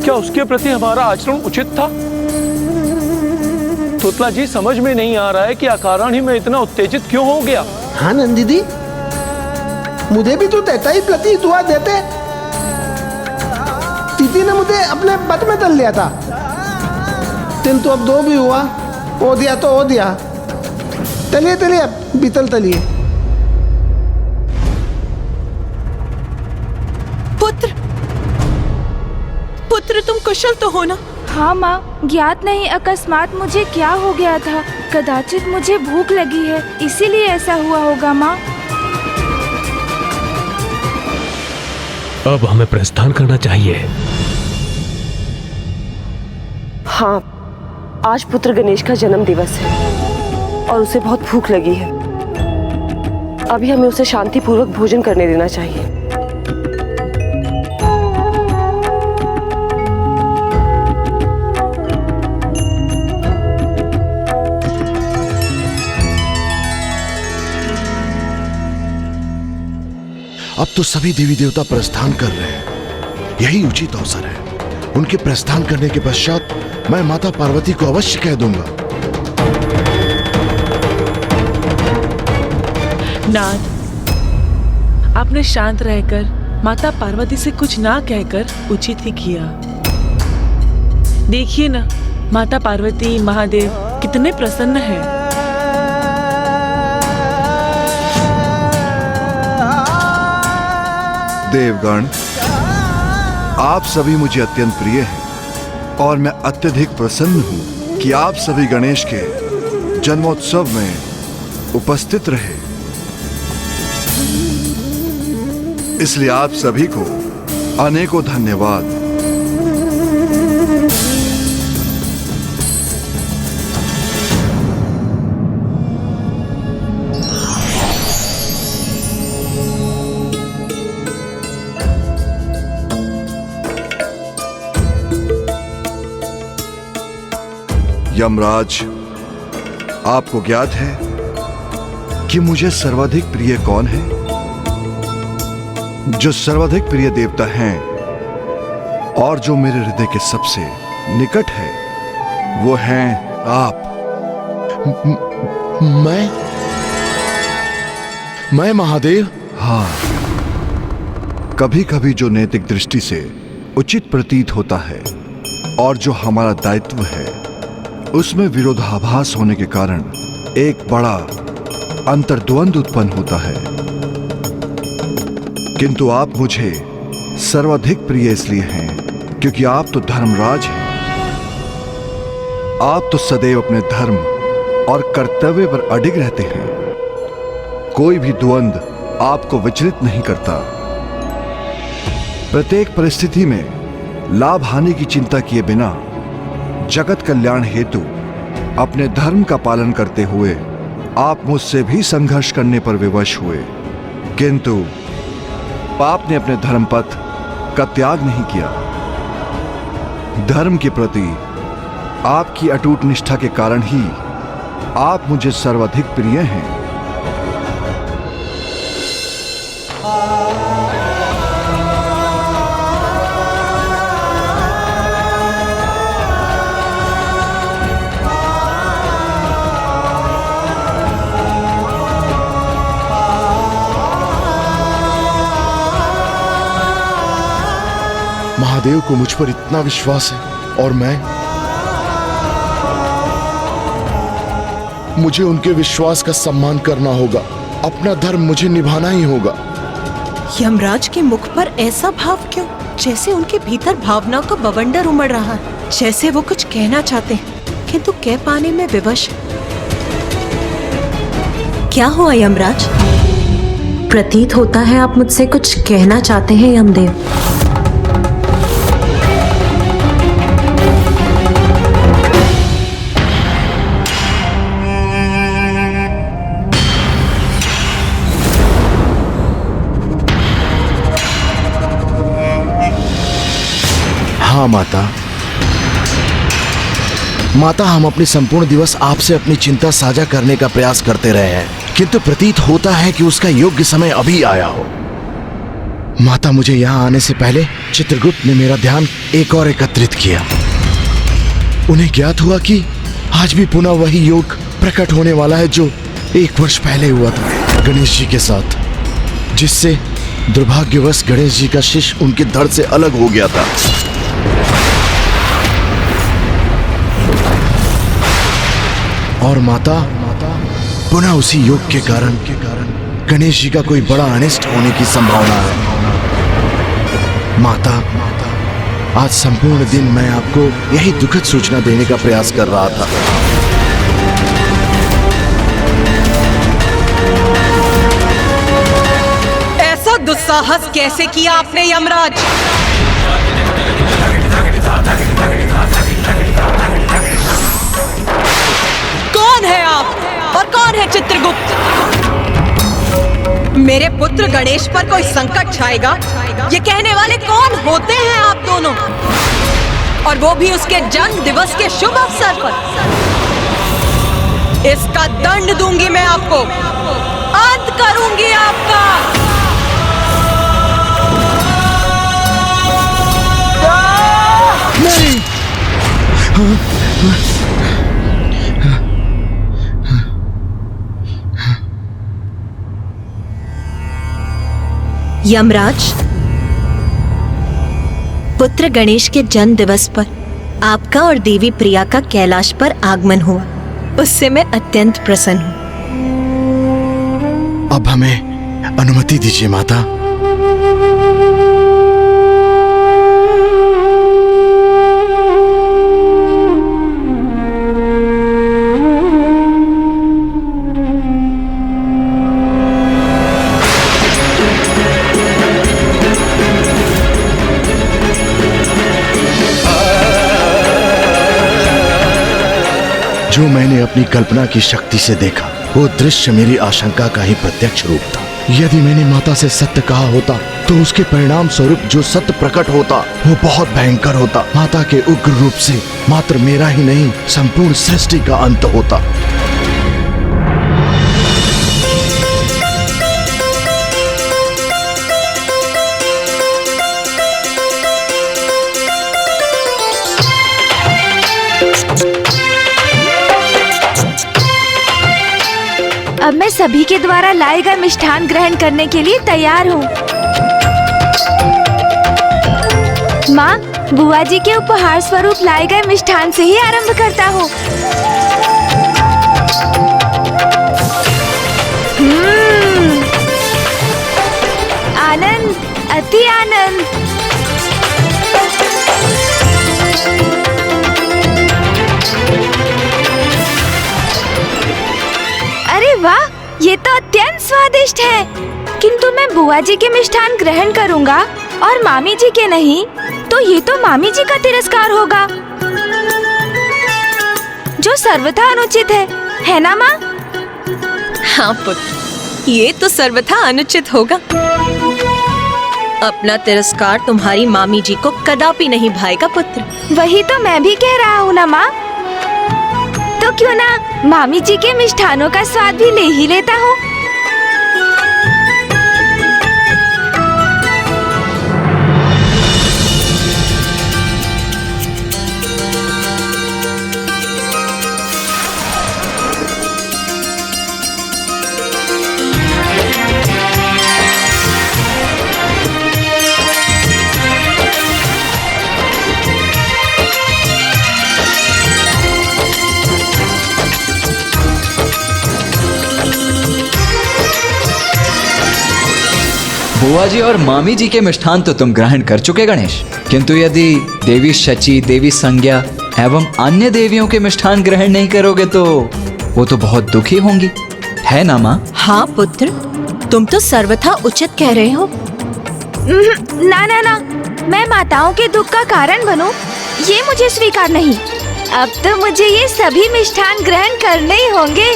Speaker 16: क्या उसके प्रति हमारा आचरण उचित था? तोतला जी, समझ में नहीं आ रहा है कि अकारण ही मैं इतना उत्तेजित क्यों हो गया।
Speaker 17: हाँ नंदीदी, मुझे भी तो देता ही प्रतीत हुआ देते। तिथि ने मुझे अपने बत में तल लिया था, किंतु अब दो भी हुआ, ओ दिया तो ओ दिया। तलिए तलिए अब बीतल तलिए।
Speaker 8: पुत्र तुम कुशल तो हो ना?
Speaker 4: हाँ माँ, ज्ञात नहीं अकस्मात मुझे क्या हो गया था। कदाचित मुझे भूख लगी है, इसीलिए ऐसा हुआ होगा माँ।
Speaker 19: अब हमें प्रस्थान करना चाहिए।
Speaker 11: हाँ, आज पुत्र गणेश का जन्म दिवस है और उसे बहुत भूख लगी है। अभी हमें उसे शांतिपूर्वक भोजन करने देना चाहिए।
Speaker 1: अब तो सभी देवी देवता प्रस्थान कर रहे हैं, यही उचित अवसर है। उनके प्रस्थान करने के पश्चात मैं माता पार्वती को अवश्य कह दूंगा।
Speaker 20: नाथ, आपने शांत रहकर माता पार्वती से कुछ ना कहकर उचित ही किया। देखिए ना, माता पार्वती महादेव कितने प्रसन्न हैं।
Speaker 7: देवगण, आप सभी मुझे अत्यंत प्रिय हैं और मैं अत्यधिक प्रसन्न हूं कि आप सभी गणेश के जन्मोत्सव में उपस्थित रहे। इसलिए आप सभी को अनेकों धन्यवाद। यमराज, आपको ज्ञात है कि मुझे सर्वाधिक प्रिय कौन है? जो सर्वाधिक प्रिय देवता हैं और जो मेरे हृदय के सबसे निकट है, वो हैं आप।
Speaker 1: मैं महादेव?
Speaker 7: हाँ, कभी कभी जो नैतिक दृष्टि से उचित प्रतीत होता है और जो हमारा दायित्व है, उसमें विरोधाभास होने के कारण एक बड़ा अंतर्द्वंद उत्पन्न होता है। किंतु आप मुझे सर्वाधिक प्रिय इसलिए हैं क्योंकि आप तो धर्मराज हैं। आप तो सदैव अपने धर्म और कर्तव्य पर अडिग रहते हैं। कोई भी द्वंद आपको विचलित नहीं करता। प्रत्येक परिस्थिति में लाभ हानि की चिंता किए बिना जगत कल्याण हेतु अपने धर्म का पालन करते हुए आप मुझसे भी संघर्ष करने पर विवश हुए, किंतु आपने अपने धर्म पथ का त्याग नहीं किया। धर्म के प्रति आपकी अटूट निष्ठा के कारण ही आप मुझे सर्वाधिक प्रिय हैं।
Speaker 1: महादेव को मुझ पर इतना विश्वास है और मुझे उनके विश्वास का सम्मान करना होगा। अपना धर्म मुझे निभाना ही होगा।
Speaker 8: यमराज के मुख पर ऐसा भाव क्यों? जैसे उनके भीतर भावनाओं का बवंडर उमड़ रहा है, जैसे वो कुछ कहना चाहते हैं किंतु कह पाने में विवश। क्या हुआ यमराज? प्रतीत होता है आप मुझसे कुछ कहना चाहते हैं यमदेव।
Speaker 1: हाँ माता, हम अपने संपूर्ण दिवस आपसे अपनी चिंता साझा करने का प्रयास करते रहे हैं, किंतु प्रतीत होता है कि उसका योग्य समय अभी आया हो। माता, मुझे यहाँ आने से पहले चित्रगुप्त ने मेरा ध्यान एक और एकत्रित किया। उन्हें ज्ञात हुआ कि आज भी पुनः वही योग प्रकट होने वाला है जो 1 वर्ष पहले हुआ था गणेश जी के साथ, जिससे दुर्भाग्यवश गणेश जी का शिष्य उनके धड़ से अलग हो गया था। और माता, पुनः उसी योग के कारण गणेश जी का कोई बड़ा अनिष्ट होने की संभावना है। माता, आज संपूर्ण दिन मैं आपको यही दुखद सूचना देने का प्रयास कर रहा था।
Speaker 8: ऐसा दुस्साहस कैसे किया आपने यमराज? कौन है आप और कौन है चित्रगुप्त? मेरे पुत्र गणेश पर कोई संकट छाएगा, ये कहने वाले कौन होते हैं आप दोनों? और वो भी उसके जन्म दिवस के शुभ अवसर पर। इसका दंड दूंगी मैं आपको, अंत करूंगी आपका।
Speaker 1: नहीं।
Speaker 8: यमराज, पुत्र गणेश के जन्म दिवस पर आपका और देवी प्रिया का कैलाश पर आगमन हुआ, उससे मैं अत्यंत प्रसन्न हूँ।
Speaker 1: अब हमें अनुमति दीजिए माता। जो मैंने अपनी कल्पना की शक्ति से देखा, वो दृश्य मेरी आशंका का ही प्रत्यक्ष रूप था। यदि मैंने माता से सत्य कहा होता तो उसके परिणाम स्वरूप जो सत्य प्रकट होता वो बहुत भयंकर होता। माता के उग्र रूप से मात्र मेरा ही नहीं, संपूर्ण सृष्टि का अंत होता।
Speaker 4: अब मैं सभी के द्वारा लाए गए मिष्ठान ग्रहण करने के लिए तैयार हूँ। माँ, बुआ जी के उपहार स्वरूप लाए गए मिष्ठान से ही आरंभ करता हूँ। आनंद, अति आनंद। अरे वाह, ये तो अत्यंत स्वादिष्ट है। किंतु मैं बुआ जी के मिष्ठान ग्रहण करूँगा और मामी जी के नहीं, तो ये तो मामी जी का तिरस्कार होगा, जो सर्वथा अनुचित है ना माँ?
Speaker 8: हाँ पुत्र, ये तो सर्वथा अनुचित होगा। अपना तिरस्कार तुम्हारी मामी जी को कदापि नहीं भाएगा पुत्र।
Speaker 4: वही तो मैं भी कह रहा हूँ ना माँ। तो क्यों ना मामी जी के मिष्ठानों का स्वाद भी ले ही लेता हूँ।
Speaker 15: बुआ जी और मामी जी के मिष्ठान तो तुम ग्रहण कर चुके गणेश, किंतु यदि देवी शची, देवी संज्ञा एवं अन्य देवियों के मिष्ठान ग्रहण नहीं करोगे तो वो तो बहुत दुखी होंगी, है ना माँ?
Speaker 8: हाँ पुत्र, तुम तो सर्वथा उचित कह रहे हो।
Speaker 4: ना ना ना, मैं माताओं के दुख का कारण बनूं, ये मुझे स्वीकार नहीं। अब तो मुझे ये सभी मिष्ठान ग्रहण करने ही होंगे।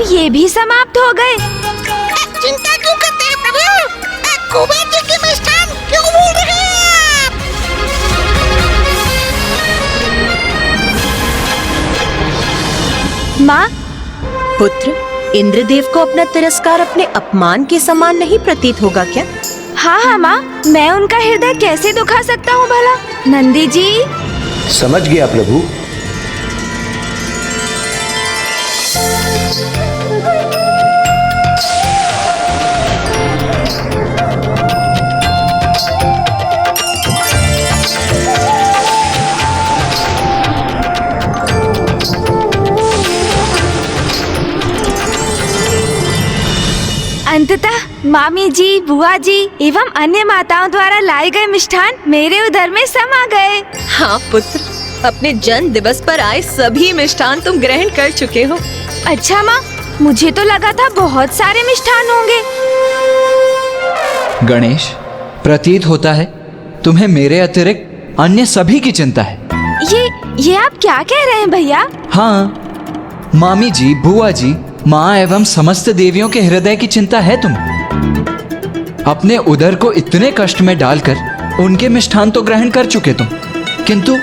Speaker 4: ये भी समाप्त हो गए।
Speaker 19: चिंता क्यों करते हैं प्रभु? कुबेर जी के मिष्ठान क्यों भूल रहे हैं आप?
Speaker 8: माँ, पुत्र, इंद्रदेव को अपना तिरस्कार अपने अपमान के समान नहीं प्रतीत होगा क्या?
Speaker 4: हाँ हाँ माँ, मैं उनका हृदय कैसे दुखा सकता हूँ भला? नंदी जी।
Speaker 21: समझ गया प्रभु।
Speaker 4: अंततः मामी जी, बुआ जी एवं अन्य माताओं द्वारा लाए गए मिष्ठान मेरे उदर में समा गए।
Speaker 8: हाँ पुत्र, अपने जन्म दिवस पर आए सभी मिष्ठान तुम ग्रहण कर चुके हो।
Speaker 4: अच्छा माँ, मुझे तो लगा था बहुत सारे मिष्ठान होंगे।
Speaker 15: गणेश, प्रतीत होता है तुम्हें मेरे अतिरिक्त अन्य सभी की चिंता है।
Speaker 4: ये आप क्या कह रहे हैं भैया?
Speaker 15: हाँ, मामी जी, बुआ जी, माँ एवं समस्त देवियों के हृदय की चिंता है तुम्हें। अपने उदर को इतने कष्ट में डालकर उनके मिष्ठान तो ग्रहण कर चुके तुम, किंतु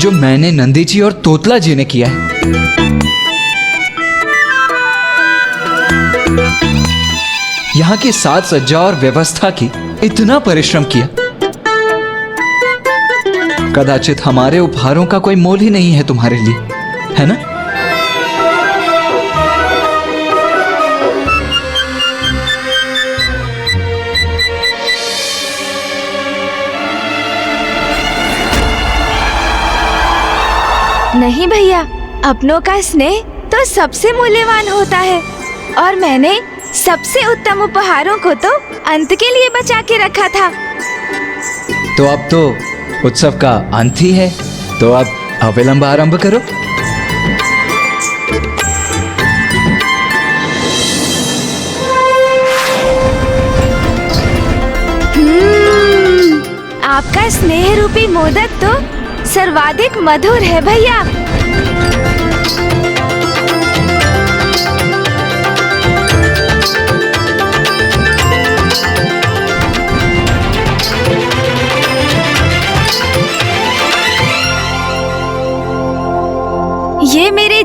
Speaker 15: जो मैंने नंदी जी और तोतला जी ने किया है, यहाँ की साज सज्जा और व्यवस्था की इतना परिश्रम किया, कदाचित हमारे उपहारों का कोई मोल ही नहीं है तुम्हारे लिए, है ना?
Speaker 4: नहीं भैया, अपनों का स्नेह तो सबसे मूल्यवान होता है और मैंने सबसे उत्तम उपहारों को तो अंत के लिए बचा के रखा था।
Speaker 15: तो अब तो उत्सव का अंत ही है, तो अब अविलंब आरंभ करो।
Speaker 4: आपका स्नेह रूपी मोदक तो सर्वाधिक मधुर है भैया।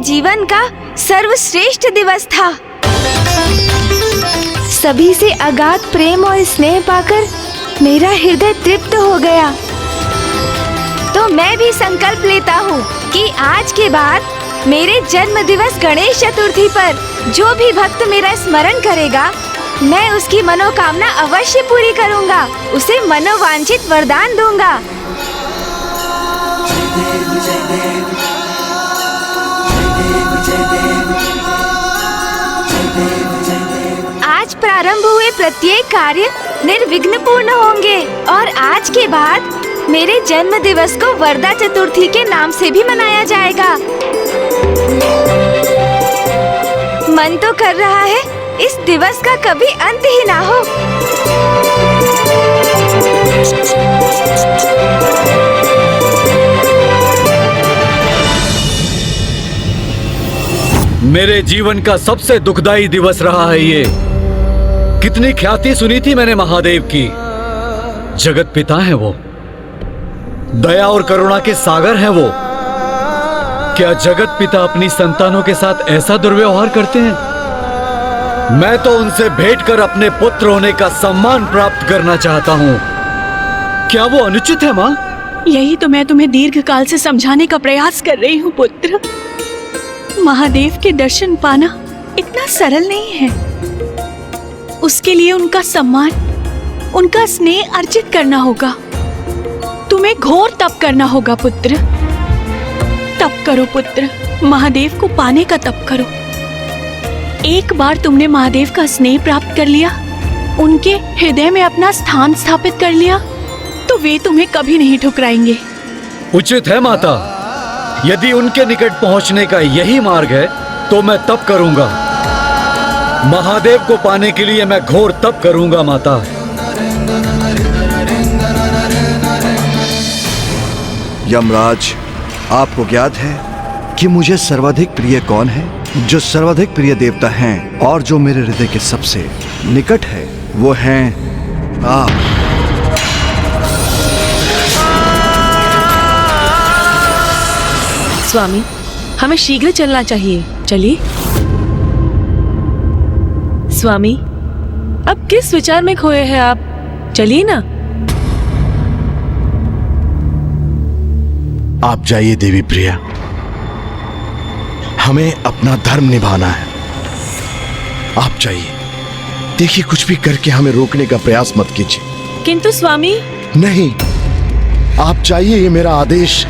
Speaker 4: जीवन का सर्वश्रेष्ठ दिवस था। सभी से अगाध प्रेम और स्नेह पाकर मेरा हृदय तृप्त हो गया। तो मैं भी संकल्प लेता हूँ कि आज के बाद मेरे जन्म दिवस गणेश चतुर्थी पर जो भी भक्त मेरा स्मरण करेगा, मैं उसकी मनोकामना अवश्य पूरी करूँगा, उसे मनोवांछित वरदान दूंगा। आज प्रारंभ हुए प्रत्येक कार्य निर्विघ्न पूर्ण होंगे और आज के बाद मेरे जन्म दिवस को वरदा चतुर्थी के नाम से भी मनाया जाएगा। मन तो कर रहा है इस दिवस का कभी अंत ही ना हो।
Speaker 18: मेरे जीवन का सबसे दुखदाई दिवस रहा है ये। कितनी ख्याति सुनी थी मैंने महादेव की। जगत पिता है वो, दया और करुणा के सागर हैं वो। क्या जगत पिता अपनी संतानों के साथ ऐसा दुर्व्यवहार करते हैं? मैं तो उनसे भेंट कर अपने पुत्र होने का सम्मान प्राप्त करना चाहता हूँ। क्या वो अनुचित है माँ?
Speaker 3: यही तो मैं तुम्हें दीर्घ काल से समझाने का प्रयास कर रही हूँ पुत्र। महादेव के दर्शन पाना इतना सरल नहीं है। उसके लिए उनका सम्मान, उनका स्नेह अर्जित करना होगा। तुम्हें घोर तप करना होगा पुत्र। तप करो पुत्र, महादेव को पाने का तप करो। एक बार तुमने महादेव का स्नेह प्राप्त कर लिया, उनके हृदय में अपना स्थान स्थापित कर लिया, तो वे तुम्हें कभी नहीं ठुकराएंगे।
Speaker 18: उचित है माता। यदि उनके निकट पहुंचने का यही मार्ग है तो मैं तप करूंगा। महादेव को पाने के लिए मैं घोर तप करूंगा माता।
Speaker 7: यमराज, आपको ज्ञात है कि मुझे सर्वाधिक प्रिय कौन है? जो सर्वाधिक प्रिय देवता हैं और जो मेरे हृदय के सबसे निकट है, वो हैं आप।
Speaker 20: स्वामी, हमें शीघ्र चलना चाहिए। चलिए। स्वामी, अब किस विचार में खोए हैं आप? चलिए ना।
Speaker 1: आप जाइए देवी प्रिया, हमें अपना धर्म निभाना है। आप जाइए। देखिए, कुछ भी करके हमें रोकने का प्रयास मत कीजिए।
Speaker 20: किंतु स्वामी।
Speaker 1: नहीं, आप जाइए, ये मेरा आदेश।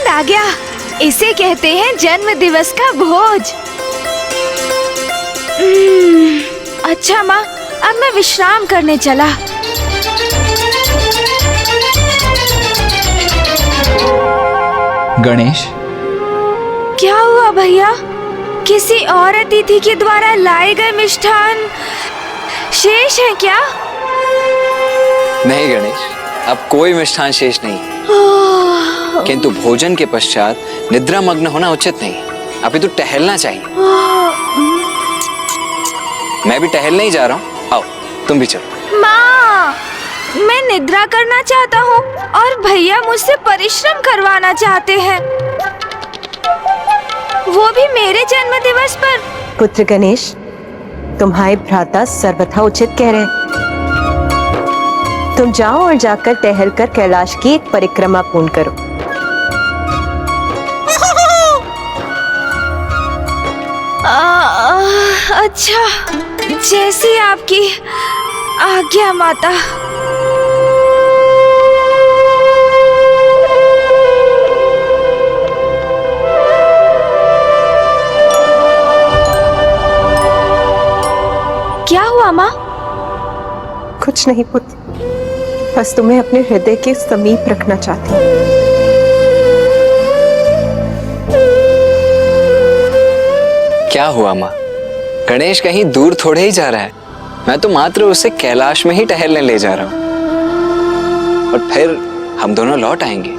Speaker 4: आ गया। इसे कहते हैं जन्म दिवस का भोज। अच्छा माँ, अब मैं विश्राम करने चला।
Speaker 15: गणेश,
Speaker 4: क्या हुआ भैया? किसी और अतिथि के द्वारा लाए गए मिष्ठान शेष है क्या?
Speaker 15: नहीं गणेश, अब कोई मिष्ठान शेष नहीं। किंतु भोजन के पश्चात निद्रा मग्न होना उचित नहीं। अभी तो टहलना चाहिए। मैं भी टहलने ही जा रहा हूँ। आओ, तुम भी चलो।
Speaker 4: माँ, मैं निद्रा करना चाहता हूँ और भैया मुझसे परिश्रम करवाना चाहते हैं, वो भी मेरे जन्म दिवस पर।
Speaker 8: पुत्र गणेश, तुम्हारे भ्राता सर्वथा उचित कह रहे। तुम जाओ और जाकर टहलकर कैलाश की एक परिक्रमा पूर्ण करो।
Speaker 4: अच्छा, जैसी आपकी आज्ञा माता। क्या हुआ माँ?
Speaker 8: कुछ नहीं पुत्र, बस तुम्हें अपने हृदय के समीप रखना चाहती हूँ।
Speaker 15: क्या हुआ माँ? गणेश कहीं दूर थोड़े ही जा रहा है। मैं तो मात्र उसे कैलाश में ही टहलने ले जा रहा हूँ और फिर हम दोनों लौट आएंगे।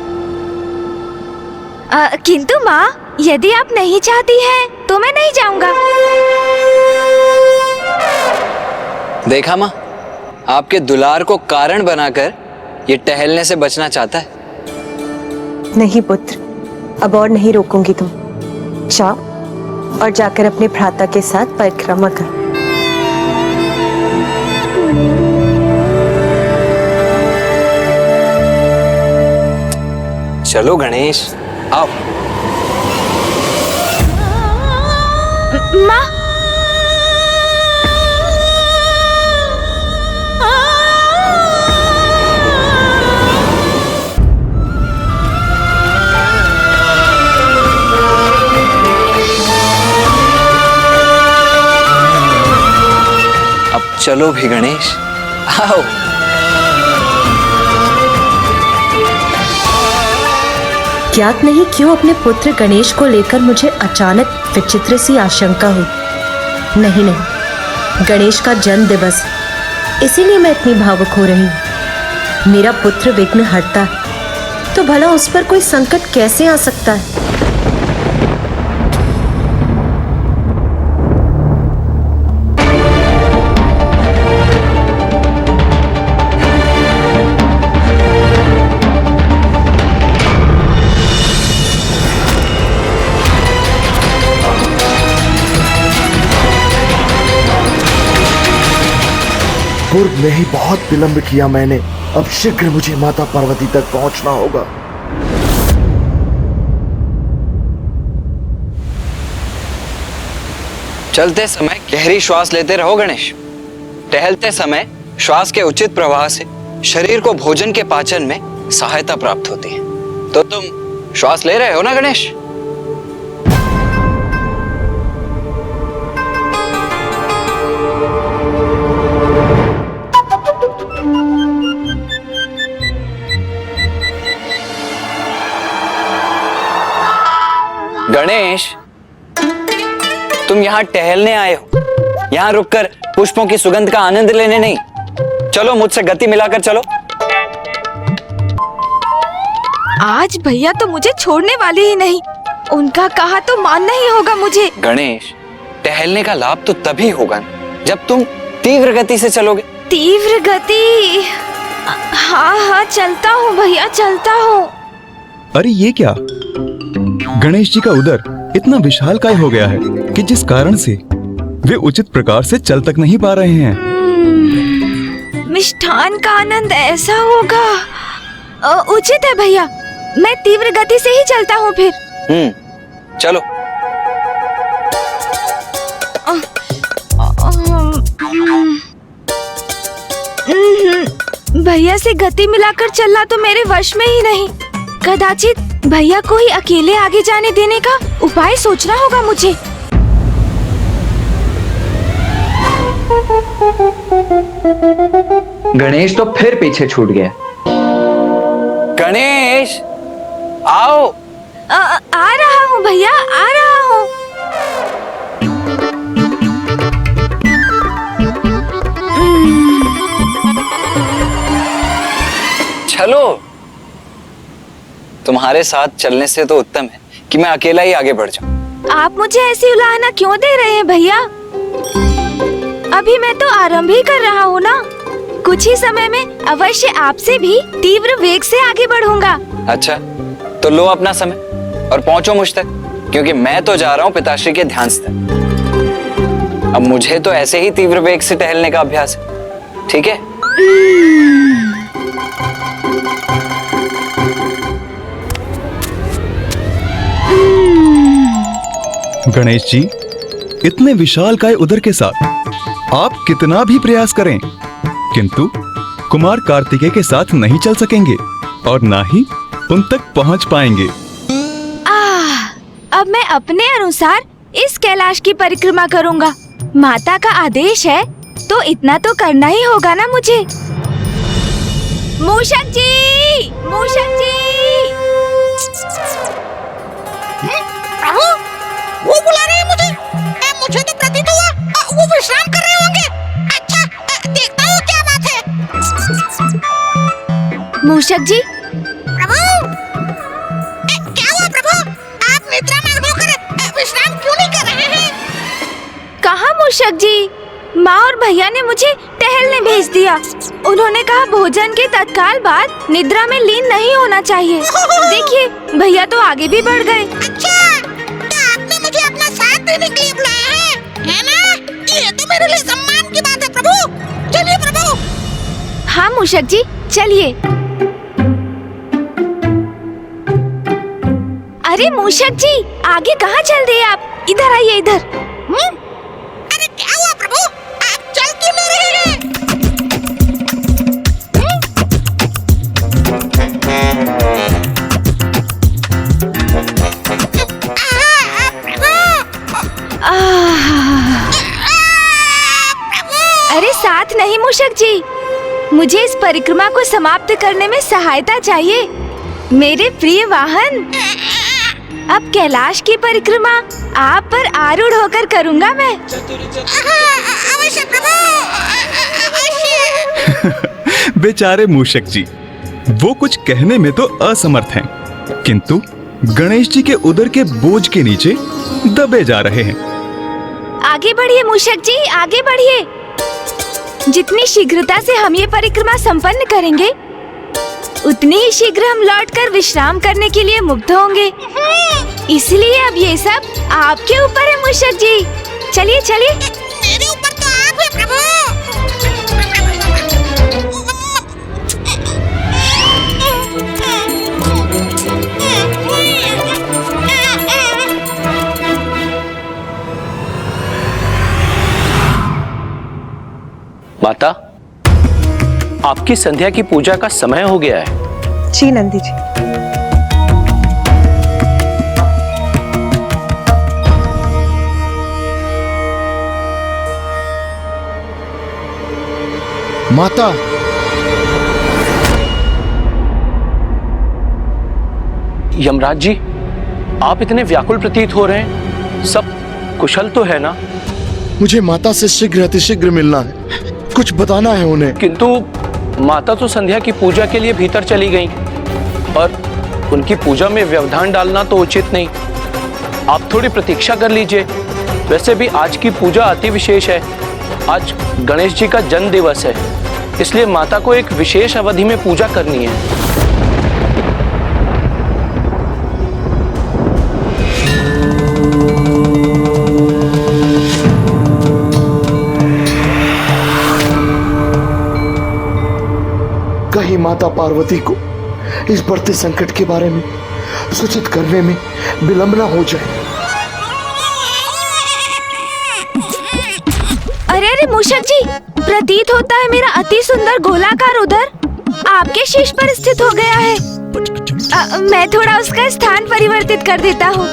Speaker 4: किंतु माँ, यदि आप नहीं चाहती हैं, तो मैं नहीं जाऊंगा।
Speaker 15: देखा माँ, आपके दुलार को कारण बनाकर ये टहलने से बचना चाहता है।
Speaker 8: नहीं पुत्र, अब और नहीं रोकूंगी तुम। जाओ और जाकर अपने भ्राता के साथ परिक्रमा कर।
Speaker 15: चलो गणेश, आओ।
Speaker 4: माँ,
Speaker 15: अब चलो भी गणेश, आओ।
Speaker 8: ज्ञात नहीं क्यों अपने पुत्र गणेश को लेकर मुझे अचानक विचित्र सी आशंका हुई। नहीं, गणेश का जन्म दिवस है, इसीलिए मैं इतनी भावुक हो रही हूँ। मेरा पुत्र विघ्न हरता है, तो भला उस पर कोई संकट कैसे आ सकता है?
Speaker 1: पूर्व में ही बहुत विलंब किया मैंने। अब शीघ्र मुझे माता पार्वती तक पहुंचना होगा।
Speaker 15: चलते समय गहरी श्वास लेते रहो गणेश। टहलते समय श्वास के उचित प्रवाह से शरीर को भोजन के पाचन में सहायता प्राप्त होती है। तो तुम श्वास ले रहे हो ना गणेश? गणेश, तुम यहाँ टहलने आए हो, यहाँ रुककर पुष्पों की सुगंध का आनंद लेने नहीं। चलो मुझसे गति मिलाकर चलो।
Speaker 4: आज भैया तो मुझे छोड़ने वाले ही नहीं। उनका कहा तो मानना ही होगा मुझे।
Speaker 15: गणेश, टहलने का लाभ तो तभी होगा जब तुम तीव्र गति से चलोगे।
Speaker 4: तीव्र गति? हाँ, चलता हूँ भैया, चलता हूँ।
Speaker 5: अरे ये क्या? गणेश जी का उदर इतना विशालकाय हो गया है कि जिस कारण से वे उचित प्रकार से चल तक नहीं पा रहे हैं।
Speaker 4: मिष्ठान का आनंद ऐसा होगा। उचित है भैया, मैं तीव्र गति से ही चलता हूँ फिर।
Speaker 15: चलो।
Speaker 4: भैया से गति मिलाकर चलना तो मेरे वश में ही नहीं। कदाचित भैया को ही अकेले आगे जाने देने का उपाय सोचना होगा मुझे।
Speaker 15: गणेश तो फिर पीछे छूट गया। गणेश, आओ।
Speaker 4: आ रहा हूँ भैया, आ रहा हूँ।
Speaker 15: चलो। तुम्हारे साथ चलने से तो उत्तम है कि मैं अकेला ही आगे बढ़ जाऊं।
Speaker 4: आप मुझे ऐसी उलाहना क्यों दे रहे हैं भैया? अभी मैं तो आरंभ ही कर रहा हूँ ना। कुछ ही समय में अवश्य आपसे भी तीव्र वेग से आगे बढ़ूंगा।
Speaker 15: अच्छा, तो लो अपना समय और पहुंचो मुझ तक, क्योंकि मैं तो जा रहा हूँ पिताश्री के ध्यान से। अब मुझे तो ऐसे ही तीव्र वेग से टहलने का अभ्यास है, ठीक है?
Speaker 5: गणेश जी, इतने विशालकाय उदर के साथ आप कितना भी प्रयास करें, किंतु कुमार कार्तिकेय के साथ नहीं चल सकेंगे और ना ही उन तक पहुंच पाएंगे।
Speaker 4: अब मैं अपने अनुसार इस कैलाश की परिक्रमा करूंगा। माता का आदेश है तो इतना तो करना ही होगा ना मुझे। मूषक जी, मूषक जी।
Speaker 19: प्रभु, वो बुला रहे हैं मुझे। मुझे तो प्रतीत हुआ वो विश्राम कर रहे होंगे। अच्छा, देखता हूँ क्या बात है।
Speaker 4: मूषक जी।
Speaker 19: प्रभु, क्या हुआ प्रभु? आप निद्रा मग्न
Speaker 4: मूषक जी, माँ और भैया ने मुझे टहलने भेज दिया। उन्होंने कहा भोजन के तत्काल बाद निद्रा में लीन नहीं होना चाहिए। देखिए भैया तो आगे भी बढ़ गए।
Speaker 19: अच्छा, तो आपने मुझे अपना साथ देने के लिए बुलाया है ना? ये तो मेरे लिए सम्मान की बात है प्रभु। चलिए प्रभु।
Speaker 4: हाँ मूषक जी, चलिए। अरे मूषक जी, आगे कहाँ चल दिए आप? इधर आइए, इधर।
Speaker 19: अरे क्या हुआ प्रभु? आप चल क्यों नहीं रहे हैं?
Speaker 4: अरे साथ नहीं मूषक जी, मुझे इस परिक्रमा को समाप्त करने में सहायता चाहिए। मेरे प्रिय वाहन, अब कैलाश की परिक्रमा आप पर आरूढ़ होकर करूंगा मैं।
Speaker 19: अवश्य प्रभु, अवश्य।
Speaker 5: बेचारे मूषक जी, वो कुछ कहने में तो असमर्थ हैं, किंतु गणेश जी के उदर के बोझ के नीचे दबे जा रहे हैं।
Speaker 4: आगे बढ़िए मूषक जी, आगे बढ़िए। जितनी शीघ्रता से हम ये परिक्रमा संपन्न करेंगे, उतनी ही शीघ्र हम लौटकर विश्राम करने के लिए मुक्त होंगे। इसलिए अब ये सब आपके ऊपर है मूषक जी। चलिए चलिए।
Speaker 19: मेरे ऊपर तो आप है प्रभु।
Speaker 16: माता, आपकी संध्या की पूजा का समय हो गया है।
Speaker 6: जी नंदी जी।
Speaker 1: माता,
Speaker 16: यमराज जी, आप इतने व्याकुल प्रतीत हो रहे हैं। सब कुशल तो है ना?
Speaker 1: मुझे माता से शीघ्र अतिशीघ्र मिलना है, कुछ बताना है उन्हें।
Speaker 16: किंतु माता तो संध्या की पूजा के लिए भीतर चली गईं और उनकी पूजा में व्यवधान डालना तो उचित नहीं। आप थोड़ी प्रतीक्षा कर लीजिए। वैसे भी आज की पूजा अति विशेष है। आज गणेश जी का जन्म दिवस है, इसलिए माता को एक विशेष अवधि में पूजा करनी है।
Speaker 1: कहीं माता पार्वती को इस बढ़ते संकट के बारे में सूचित करने में विलंब न हो जाए।
Speaker 4: अरे अरे मूषक जी, प्रतीत होता है मेरा अति सुंदर गोलाकार उदर आपके शीश पर स्थित हो गया है। मैं थोड़ा उसका स्थान परिवर्तित कर देता हूँ।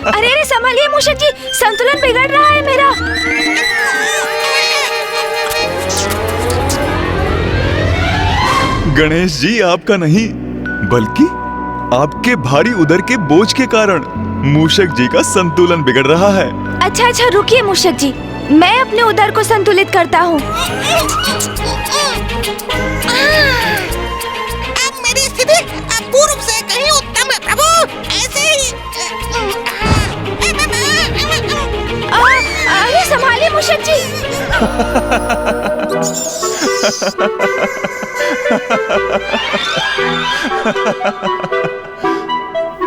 Speaker 4: अरे अरे संभालिए मूषक जी, संतुलन बिगड़ रहा है मेरा।
Speaker 5: गणेश जी, आपका नहीं बल्कि आपके भारी उदर के बोझ के कारण मूषक जी का संतुलन बिगड़ रहा है।
Speaker 4: अच्छा अच्छा रुकिए मूषक जी, मैं अपने उदर को संतुलित करता हूँ।
Speaker 19: अब मेरी स्थिति पूर्व से कहीं उत्तम है प्रभु। ऐसे ही।
Speaker 4: अरे संभालिए मूषक जी।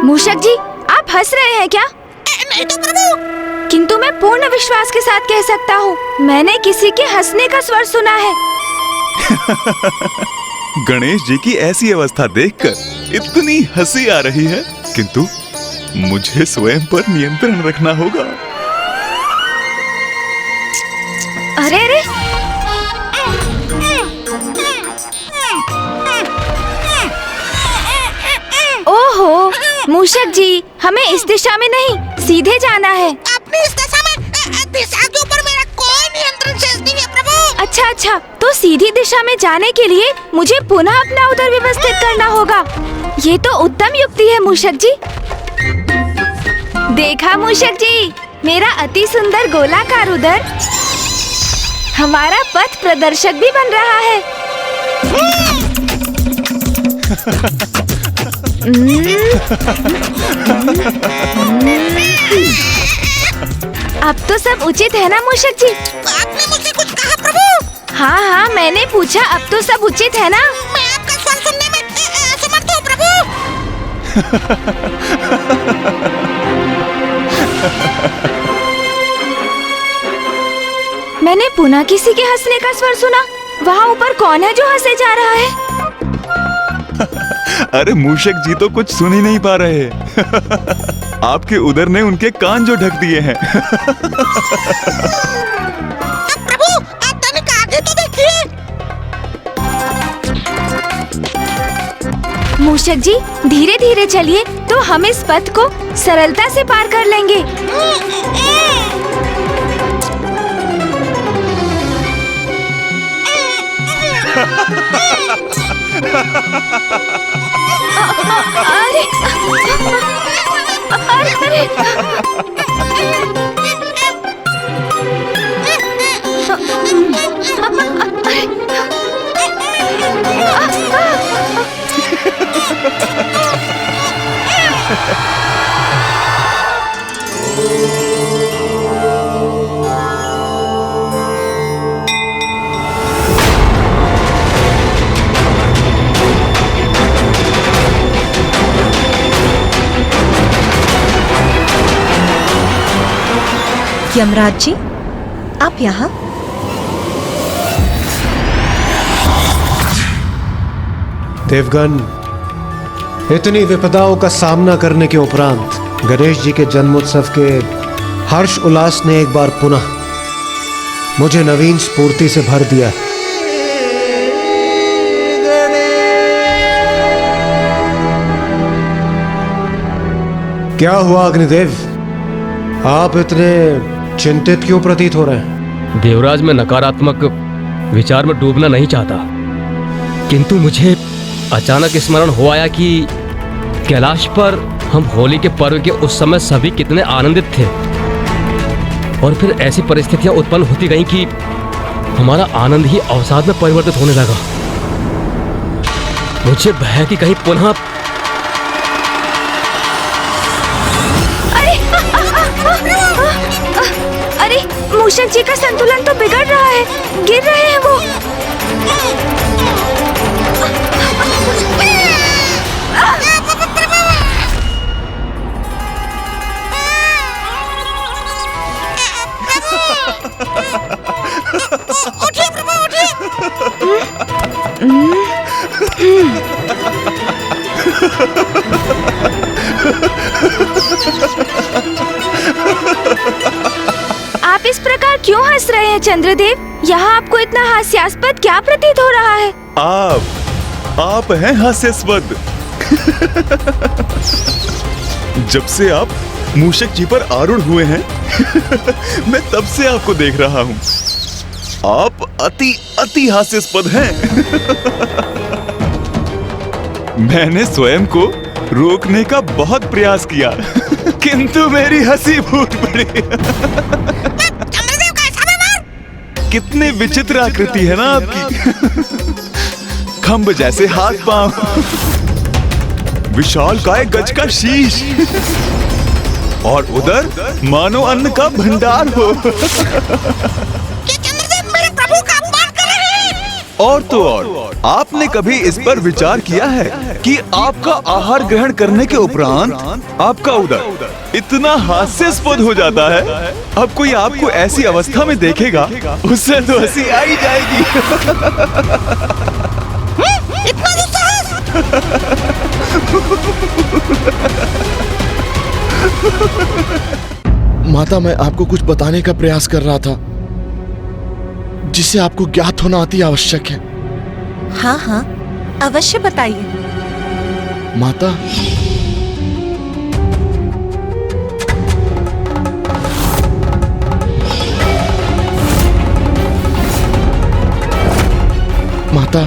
Speaker 4: मूषक जी, आप हंस रहे हैं क्या?
Speaker 19: नहीं तो प्रभु।
Speaker 4: किंतु मैं पूर्ण विश्वास के साथ कह सकता हूँ, मैंने किसी के हंसने का स्वर सुना है।
Speaker 5: गणेश जी की ऐसी अवस्था देखकर इतनी हंसी आ रही है, किंतु मुझे स्वयं पर नियंत्रण रखना होगा।
Speaker 4: अरे अरे, ओहो मूषक जी, हमें इस दिशा में नहीं, सीधे जाना है।
Speaker 19: अपनी इस दिशा में दिशा के ऊपर मेरा कोई नियंत्रण शेष नहीं है प्रभु।
Speaker 4: अच्छा अच्छा, तो सीधी दिशा में जाने के लिए मुझे पुनः अपना उदर व्यवस्थित करना होगा। ये तो उत्तम युक्ति है मूषक जी। देखा मूषक जी, मेरा अति सुंदर गोलाकार उदर हमारा पथ प्रदर्शक भी बन रहा है। अब तो सब उचित है ना मूषक जी?
Speaker 19: आपने मुझसे कुछ कहा प्रभु?
Speaker 4: हाँ हाँ, मैंने पूछा अब तो सब उचित है ना?
Speaker 19: मैं आपका स्वर सुनने में असमर्थ हूँ प्रभु।
Speaker 4: मैंने पुनः किसी के हंसने का स्वर सुना। वहाँ ऊपर कौन है जो हंसे जा रहा है?
Speaker 5: अरे मूषक जी तो कुछ सुन ही नहीं पा रहे। आपके उदर ने उनके कान जो ढक दिए हैं।
Speaker 19: प्रभु आप तनिक आगे तो देखिए।
Speaker 4: मूषक जी धीरे धीरे चलिए तो हम इस पथ को सरलता से पार कर लेंगे। अरे अरे
Speaker 8: यमराज जी, आप यहाँ?
Speaker 6: देवगण, इतनी विपदाओं का सामना करने के उपरांत गणेश जी के जन्मोत्सव के हर्ष उल्लास ने एक बार पुनः मुझे नवीन स्फूर्ति से भर दिया। क्या हुआ अग्निदेव, आप इतने चिंतित क्यों प्रतीत हो रहे हैं?
Speaker 22: देवराज, मैं नकारात्मक विचार में डूबना नहीं चाहता, किंतु मुझे अचानक स्मरण हो आया कि कैलाश पर हम होली के पर्व के उस समय सभी कितने आनंदित थे, और फिर ऐसी परिस्थितियां उत्पन्न होती गईं कि हमारा आनंद ही अवसाद में परिवर्तित होने लगा। मुझे भय है कि कहीं पुनः
Speaker 4: अरे मूषक जी का संतुलन तो बिगड़ रहा है, गिर रहे हैं वो।
Speaker 19: उठिए प्रभु उठिए।
Speaker 4: आप इस प्रकार क्यों हंस रहे हैं चंद्रदेव? यहाँ आपको इतना हास्यास्पद क्या प्रतीत हो रहा है?
Speaker 5: आप हैं हास्यास्पद। जब से आप मूषक जी पर आरूढ़ हुए हैं मैं तब से आपको देख रहा हूँ। आप अति हास्यास्पद हैं। मैंने स्वयं को रोकने का बहुत प्रयास किया किंतु मेरी हंसी फूट पड़ी। कितनी विचित्र आकृति है ना आपकी। खंभ जैसे हाथ पांव, विशाल काय गज का शीश, और उधर मानो अन्न का भंडार हो। और तो और, आपने कभी इस पर विचार किया है कि आपका आहार ग्रहण करने के उपरांत आपका उदर इतना हास्यास्पद हो जाता है, अब कोई आपको ऐसी अवस्था में देखेगा उससे तो हंसी आ ही जाएगी।
Speaker 19: इतना
Speaker 1: माता, मैं आपको कुछ बताने का प्रयास कर रहा था जिसे आपको ज्ञात होना अति आवश्यक है।
Speaker 8: हाँ हाँ, अवश्य बताइए।
Speaker 1: माता, माता,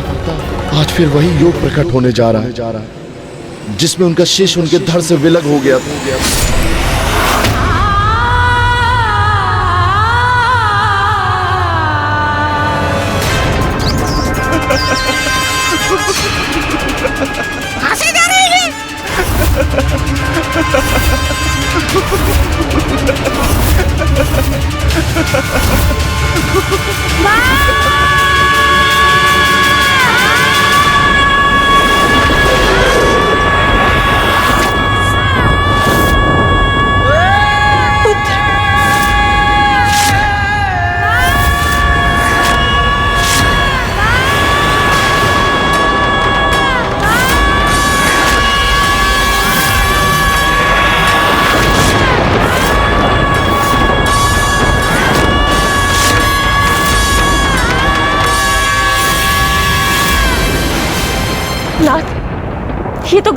Speaker 1: आज फिर वही योग प्रकट होने जा रहा है जिसमें उनका शीश उनके धड़ से विलग हो गया था।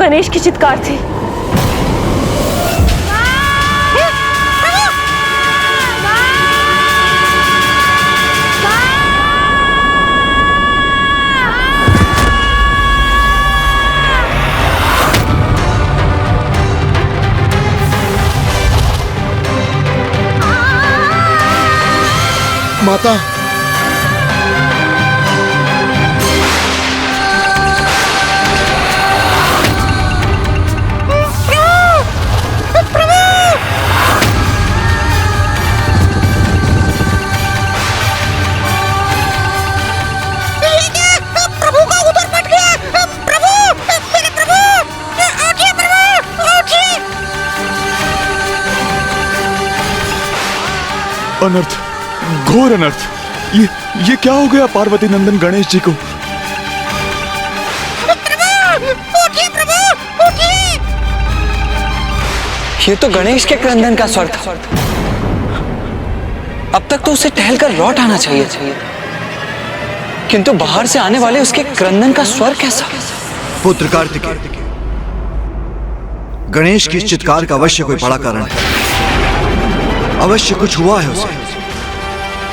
Speaker 11: गणेश की चित्कार थी।
Speaker 1: माता,
Speaker 5: अनर्थ, घोर अनर्थ। ये क्या हो गया पार्वती नंदन गणेश जी को?
Speaker 15: ये तो गणेश के क्रंदन का स्वर था। अब तक तो उसे टहलकर लौट आना चाहिए, किंतु बाहर से आने वाले उसके क्रंदन का स्वर कैसा?
Speaker 7: पुत्र कार्तिकेय, गणेश की इस चित्कार का अवश्य कोई बड़ा कारण है। अवश्य कुछ हुआ है उसे।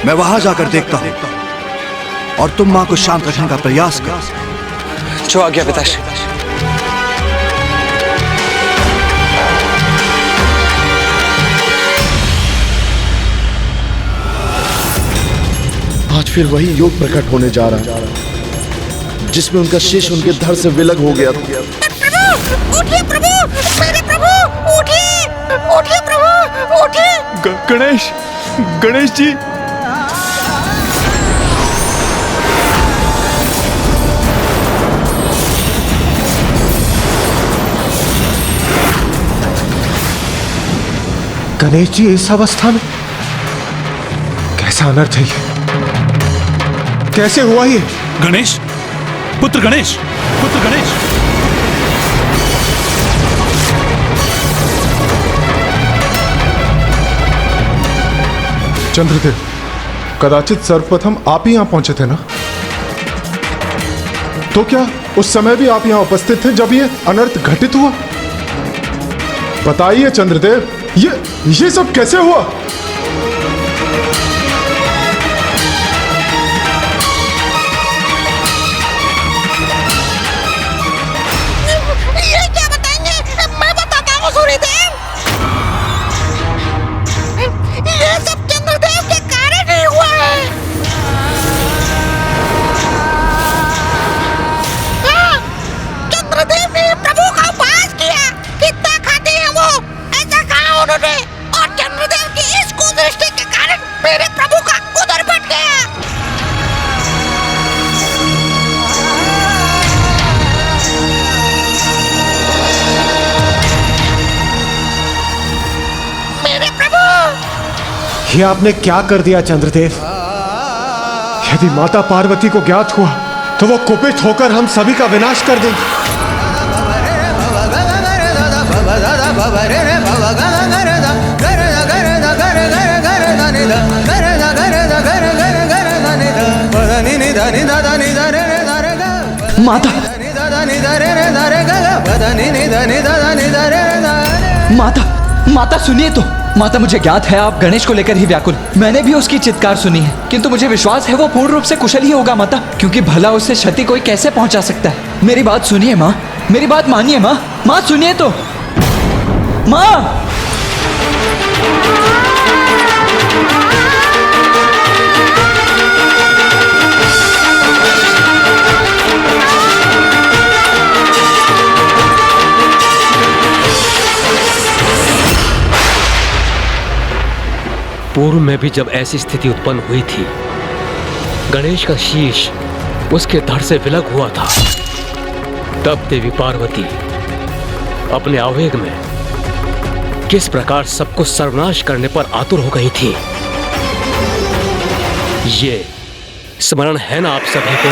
Speaker 7: मैं वहां जाकर देखता हूं और तुम मां को शांत रखने का प्रयास कर।
Speaker 15: जो आज्ञा पिताश्री।
Speaker 1: आज फिर वही योग प्रकट होने जा रहा है जिसमें उनका शेष उनके धड़ से विलग हो गया था।
Speaker 19: उठिए प्रभु, मेरे प्रभु, उठिए, उठिए प्रभु, उठिए।
Speaker 5: गणेश जी।
Speaker 6: गणेश जी इस अवस्था में? कैसा अनर्थ है ये? कैसे हुआ ये?
Speaker 18: गणेश, पुत्र गणेश, पुत्र गणेश।
Speaker 14: चंद्रदेव, कदाचित सर्वप्रथम आप ही यहां पहुंचे थे ना? तो क्या उस समय भी आप यहां उपस्थित थे जब ये अनर्थ घटित हुआ? बताइए चंद्रदेव, ये सब कैसे हुआ?
Speaker 19: ये क्या बताएंगे? मैं बताता हूँ सूर्यदेव। ये सब चंद्रदेव के कारण ही हुआ है। हाँ, चंद्रदेव ने प्रभु का उपहास किया। कितना खाते हैं वो, ऐसा कहा उन्होंने। और चंद्रदेव की इस कुदृष्टि के कारण मेरे प्रभु का उदर फट गया। मेरे प्रभु,
Speaker 6: ये आपने क्या कर दिया चंद्रदेव? यदि माता पार्वती को ज्ञात हुआ तो वो कुपित होकर हम सभी का विनाश कर देंगी।
Speaker 15: माता, माता सुनिए तो। माता, मुझे ज्ञात है आप गणेश को लेकर ही व्याकुल। मैंने भी उसकी चित्कार सुनी है, किंतु मुझे विश्वास है वो पूर्ण रूप से कुशल ही होगा माता, क्योंकि भला उससे क्षति कोई कैसे पहुंचा सकता है। मेरी बात सुनिए माँ, मेरी बात मानिए माँ। माँ सुनिए तो। माँ,
Speaker 22: पूर्व में भी जब ऐसी स्थिति उत्पन्न हुई थी, गणेश का शीश उसके धड़ से विलग हुआ था। तब देवी पार्वती अपने आवेग में किस प्रकार सबको सर्वनाश करने पर आतुर हो गई थी, ये स्मरण है ना आप सभी को?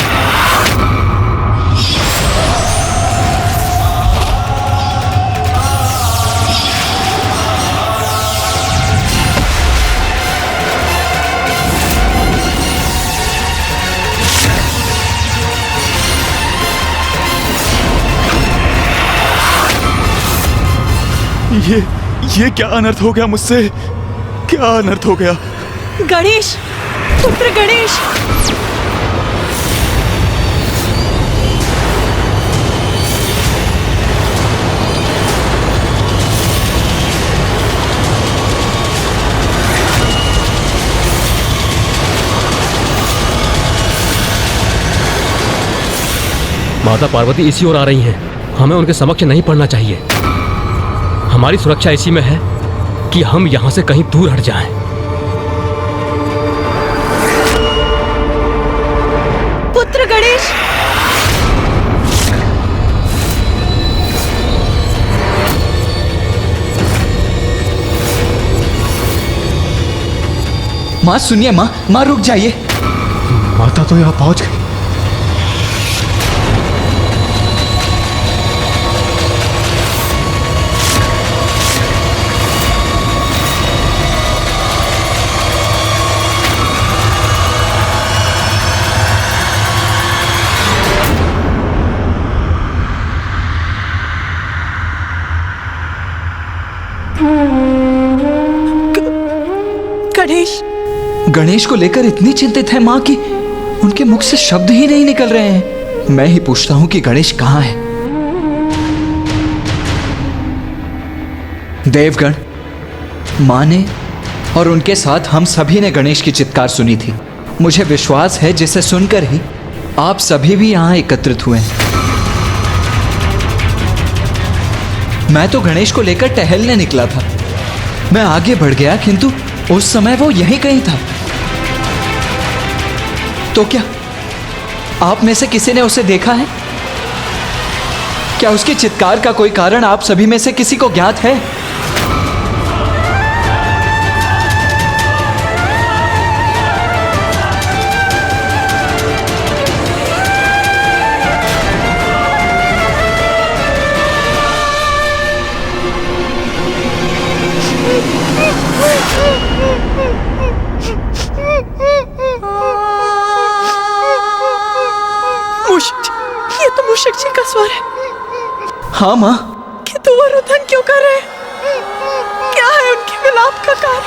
Speaker 5: ये क्या अनर्थ हो गया मुझसे? क्या अनर्थ हो गया?
Speaker 10: गणेश, पुत्र गणेश।
Speaker 22: माता पार्वती इसी ओर आ रही हैं। हमें उनके समक्ष नहीं पड़ना चाहिए। हमारी सुरक्षा इसी में है कि हम यहां से कहीं दूर हट जाएं।
Speaker 10: पुत्र गणेश,
Speaker 15: माँ सुनिए, माँ रुक जाइए।
Speaker 6: माता तो यहाँ पहुंच गई।
Speaker 15: गणेश को लेकर इतनी चिंतित है माँ कि उनके मुख से शब्द ही नहीं निकल रहे हैं। मैं ही पूछता हूं कि गणेश कहाँ है। देवगण, माँ ने और उनके साथ हम सभी ने गणेश की चित्कार सुनी थी। मुझे विश्वास है जिसे सुनकर ही आप सभी भी यहाँ एकत्रित हुए हैं। मैं तो गणेश को लेकर टहलने निकला था। मैं आगे बढ़ गया किंतु उस समय वो यहीं कहीं था। तो क्या आप में से किसी ने उसे देखा है? क्या उसकी चित्कार का कोई कारण आप सभी में से किसी को ज्ञात है?
Speaker 10: ये तो मूषक जी का स्वर है।
Speaker 15: हाँ माँ।
Speaker 10: कि तू वो रुदन क्यों कर रहे हैं? क्या है उनके विलाप का कारण?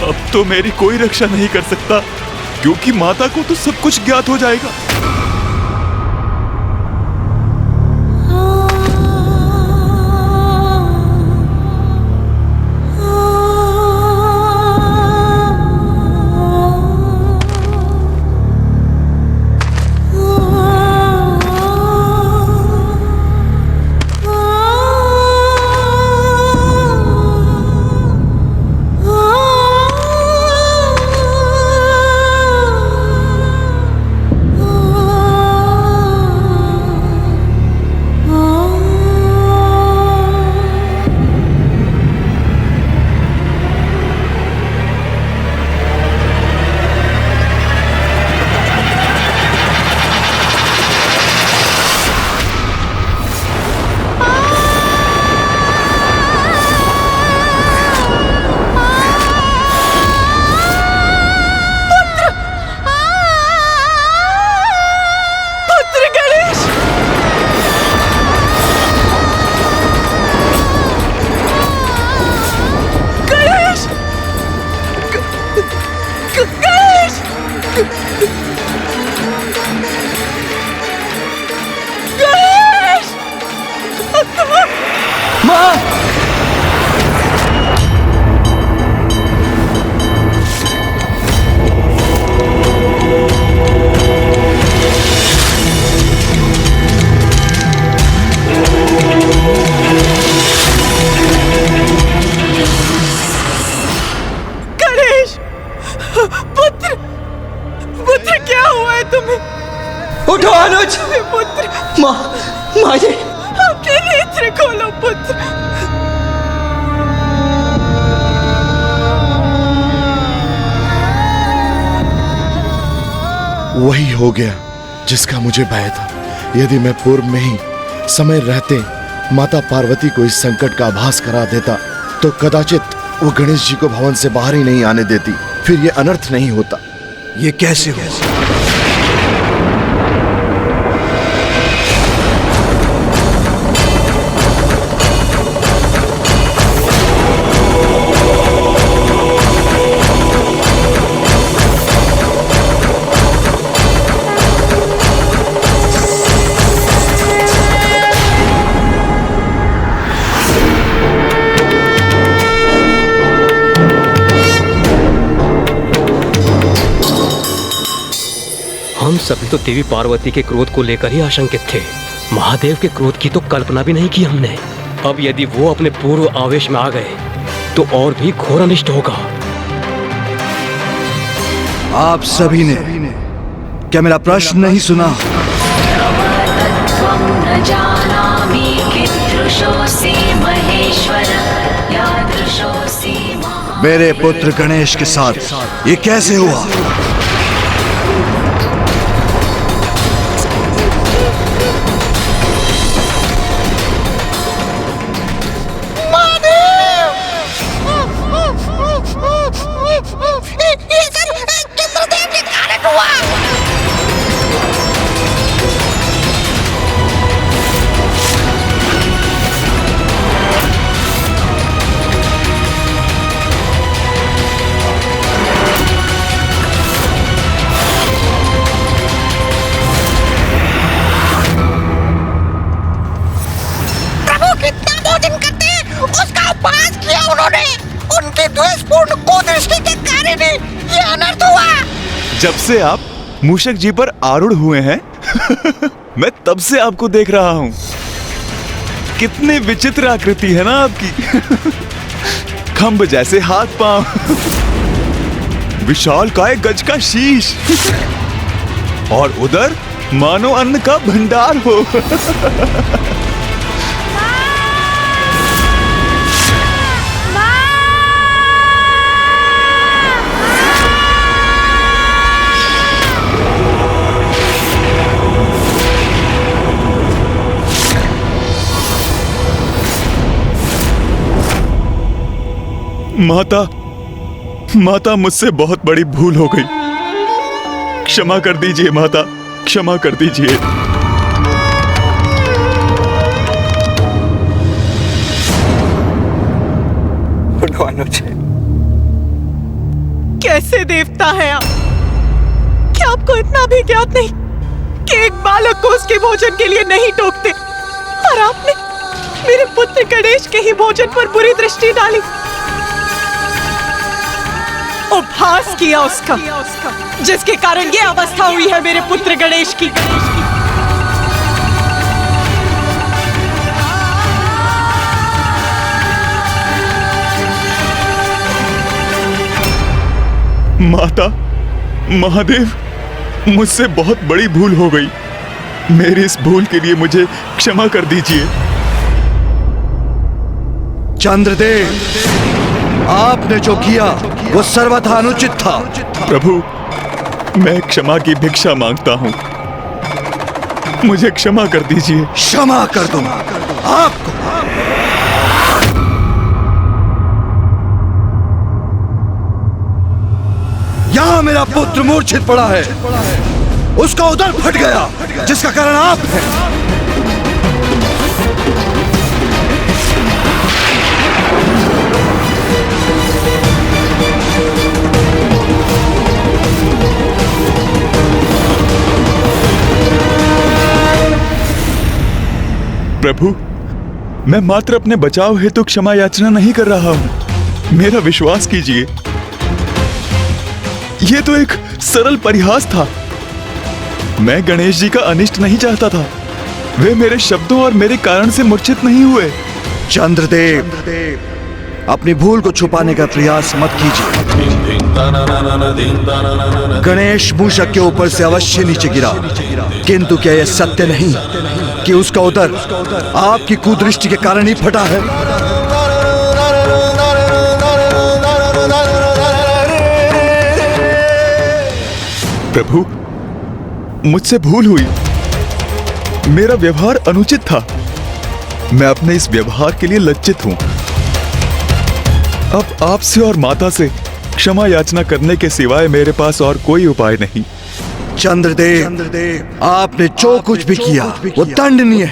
Speaker 5: अब तो मेरी कोई रक्षा नहीं कर सकता, क्योंकि माता को तो सब कुछ ज्ञात हो जाएगा।
Speaker 15: उठो अनुज।
Speaker 10: पुत्र,
Speaker 15: माँ जी,
Speaker 10: अपने नेत्र खोलो पुत्र।
Speaker 1: वही हो गया जिसका मुझे भय था। यदि मैं पूर्व में ही समय रहते माता पार्वती को इस संकट का आभास करा देता तो कदाचित वो गणेश जी को भवन से बाहर ही नहीं आने देती, फिर ये अनर्थ नहीं होता।
Speaker 7: ये कैसे हो?
Speaker 22: सभी तो देवी पार्वती के क्रोध को लेकर ही आशंकित थे। महादेव के क्रोध की तो कल्पना भी नहीं की हमने। अब यदि वो अपने पूर्व आवेश में आ गए तो और भी घोर अनिष्ट होगा।
Speaker 7: आप सभी ने क्या मेरा प्रश्न नहीं सुना? मेरे पुत्र गणेश के साथ ये कैसे हुआ?
Speaker 19: ये सब चंद्रदेव के कारण हुआ। प्रभु कितना भोजन करते हैं उसका उपवास किया उन्होंने। उनके द्वेषपूर्ण कुदृष्टि के कारण ही ये अनर्थ हुआ।
Speaker 5: जब से आप मूषक जी पर आरूढ़ हुए हैं मैं तब से आपको देख रहा हूँ। कितनी विचित्र आकृति है ना आपकी। खंभ जैसे हाथ पांव, विशाल काय गज का शीश और उधर मानो अन्न का भंडार हो। माता मुझसे बहुत बड़ी भूल हो गई। क्षमा कर दीजिए माता, क्षमा कर दीजिए।
Speaker 2: कैसे देवता है आप? क्या आपको इतना भी ज्ञात नहीं कि एक बालक को उसके भोजन के लिए नहीं टोकते, और आपने मेरे पुत्र गणेश के ही भोजन पर बुरी दृष्टि डाली, उपहास किया उसका, जिसके कारण ये अवस्था हुई है मेरे पुत्र गणेश की।
Speaker 5: माता, महादेव, मुझसे बहुत बड़ी भूल हो गई। मेरी इस भूल के लिए मुझे क्षमा कर दीजिए।
Speaker 7: चंद्रदेव, आपने जो किया वो सर्वथा अनुचित था।
Speaker 5: प्रभु, मैं क्षमा की भिक्षा मांगता हूँ, मुझे क्षमा कर दीजिए।
Speaker 7: क्षमा कर दूंगा आपको। यहाँ मेरा पुत्र मूर्छित पड़ा है, उसका उदर फट गया, जिसका कारण आप हैं।
Speaker 5: प्रभु, मैं मात्र अपने बचाव हेतु क्षमा याचना नहीं कर रहा हूं। मेरा विश्वास कीजिए, यह तो एक सरल परिहास था। मैं गणेश जी का अनिष्ट नहीं चाहता था। वे मेरे शब्दों और मेरे कारण से मूर्छित नहीं हुए।
Speaker 7: चंद्रदेव, अपनी भूल को छुपाने का प्रयास मत कीजिए। गणेश मूषक के ऊपर से अवश्य नीचे गिरा, किंतु क्या यह सत्य नहीं कि उसका उदर आपकी कुदृष्टि के कारण ही फटा है?
Speaker 5: प्रभु, मुझसे भूल हुई। मेरा व्यवहार अनुचित था। मैं अपने इस व्यवहार के लिए लज्जित हूं। अब आपसे और माता से क्षमा याचना करने के सिवाय मेरे पास और कोई उपाय नहीं।
Speaker 7: चंद्रदेव, आपने जो कुछ भी किया वो दंडनीय है।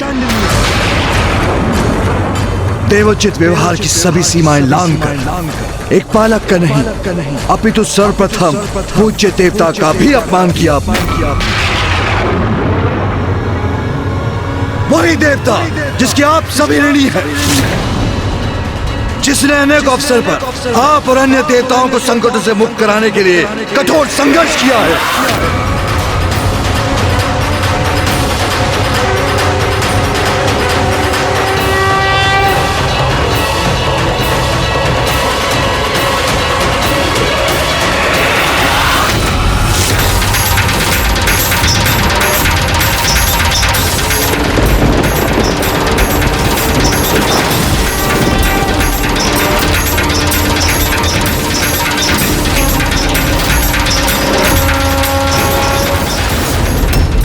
Speaker 7: देवोचित व्यवहार की सभी सीमाएं लांघकर एक बालक का नहीं अपितु सर्वप्रथम पूज्य देवता का भी अपमान किया आपने। वही देवता जिसके आप सभी ऋणी हैं, जिसने अनेक अवसर पर आप और अन्य देवताओं को संकटों से मुक्त कराने के लिए कठोर संघर्ष किया है।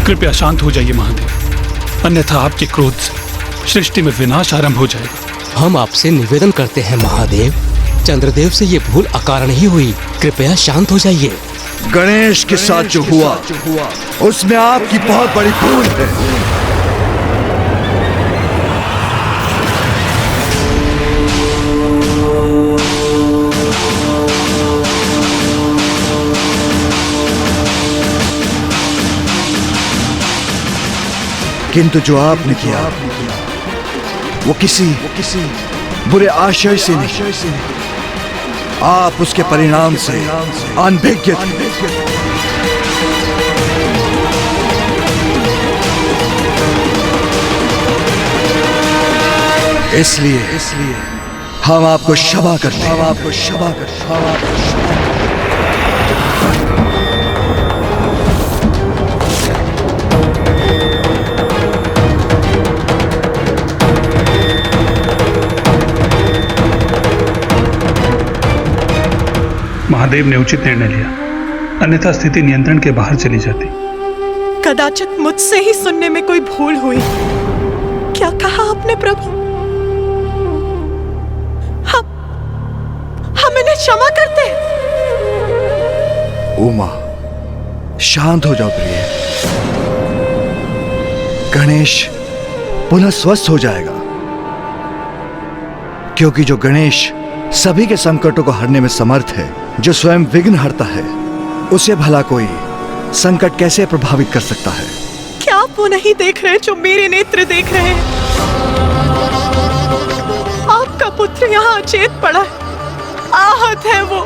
Speaker 9: कृपया शांत हो जाइए महादेव, अन्यथा आपके क्रोध से सृष्टि में विनाश आरंभ हो जाएगा।
Speaker 22: हम आपसे निवेदन करते हैं महादेव, चंद्रदेव से ये भूल अकारण ही हुई, कृपया शांत हो जाइए।
Speaker 7: गणेश के साथ जो हुआ उसमें आपकी बहुत बड़ी भूल है। किंतु जो आपने किया वो किसी बुरे आशय से नहीं, आप उसके परिणाम से अनभिज्ञ थे। इसलिए हम आपको क्षमा करते हैं। आपको क्षमा करते हैं।
Speaker 9: महादेव ने उचित निर्णय लिया, अन्यथा स्थिति नियंत्रण के बाहर चली जाती।
Speaker 2: कदाचित मुझसे ही सुनने में कोई भूल हुई। क्या कहा आपने प्रभु? हम इन्हें क्षमा करते हैं।
Speaker 7: उमा, शांत हो जाओ प्रिय। गणेश पुनः स्वस्थ हो जाएगा, क्योंकि जो गणेश सभी के संकटों को हरने में समर्थ है, जो स्वयं विघ्न हरता है, उसे भला कोई संकट कैसे प्रभावित कर सकता है?
Speaker 2: क्या आप वो नहीं देख रहे जो मेरे नेत्र देख रहे हैं? आपका पुत्र यहाँ अचेत पड़ा है, आहत है वो।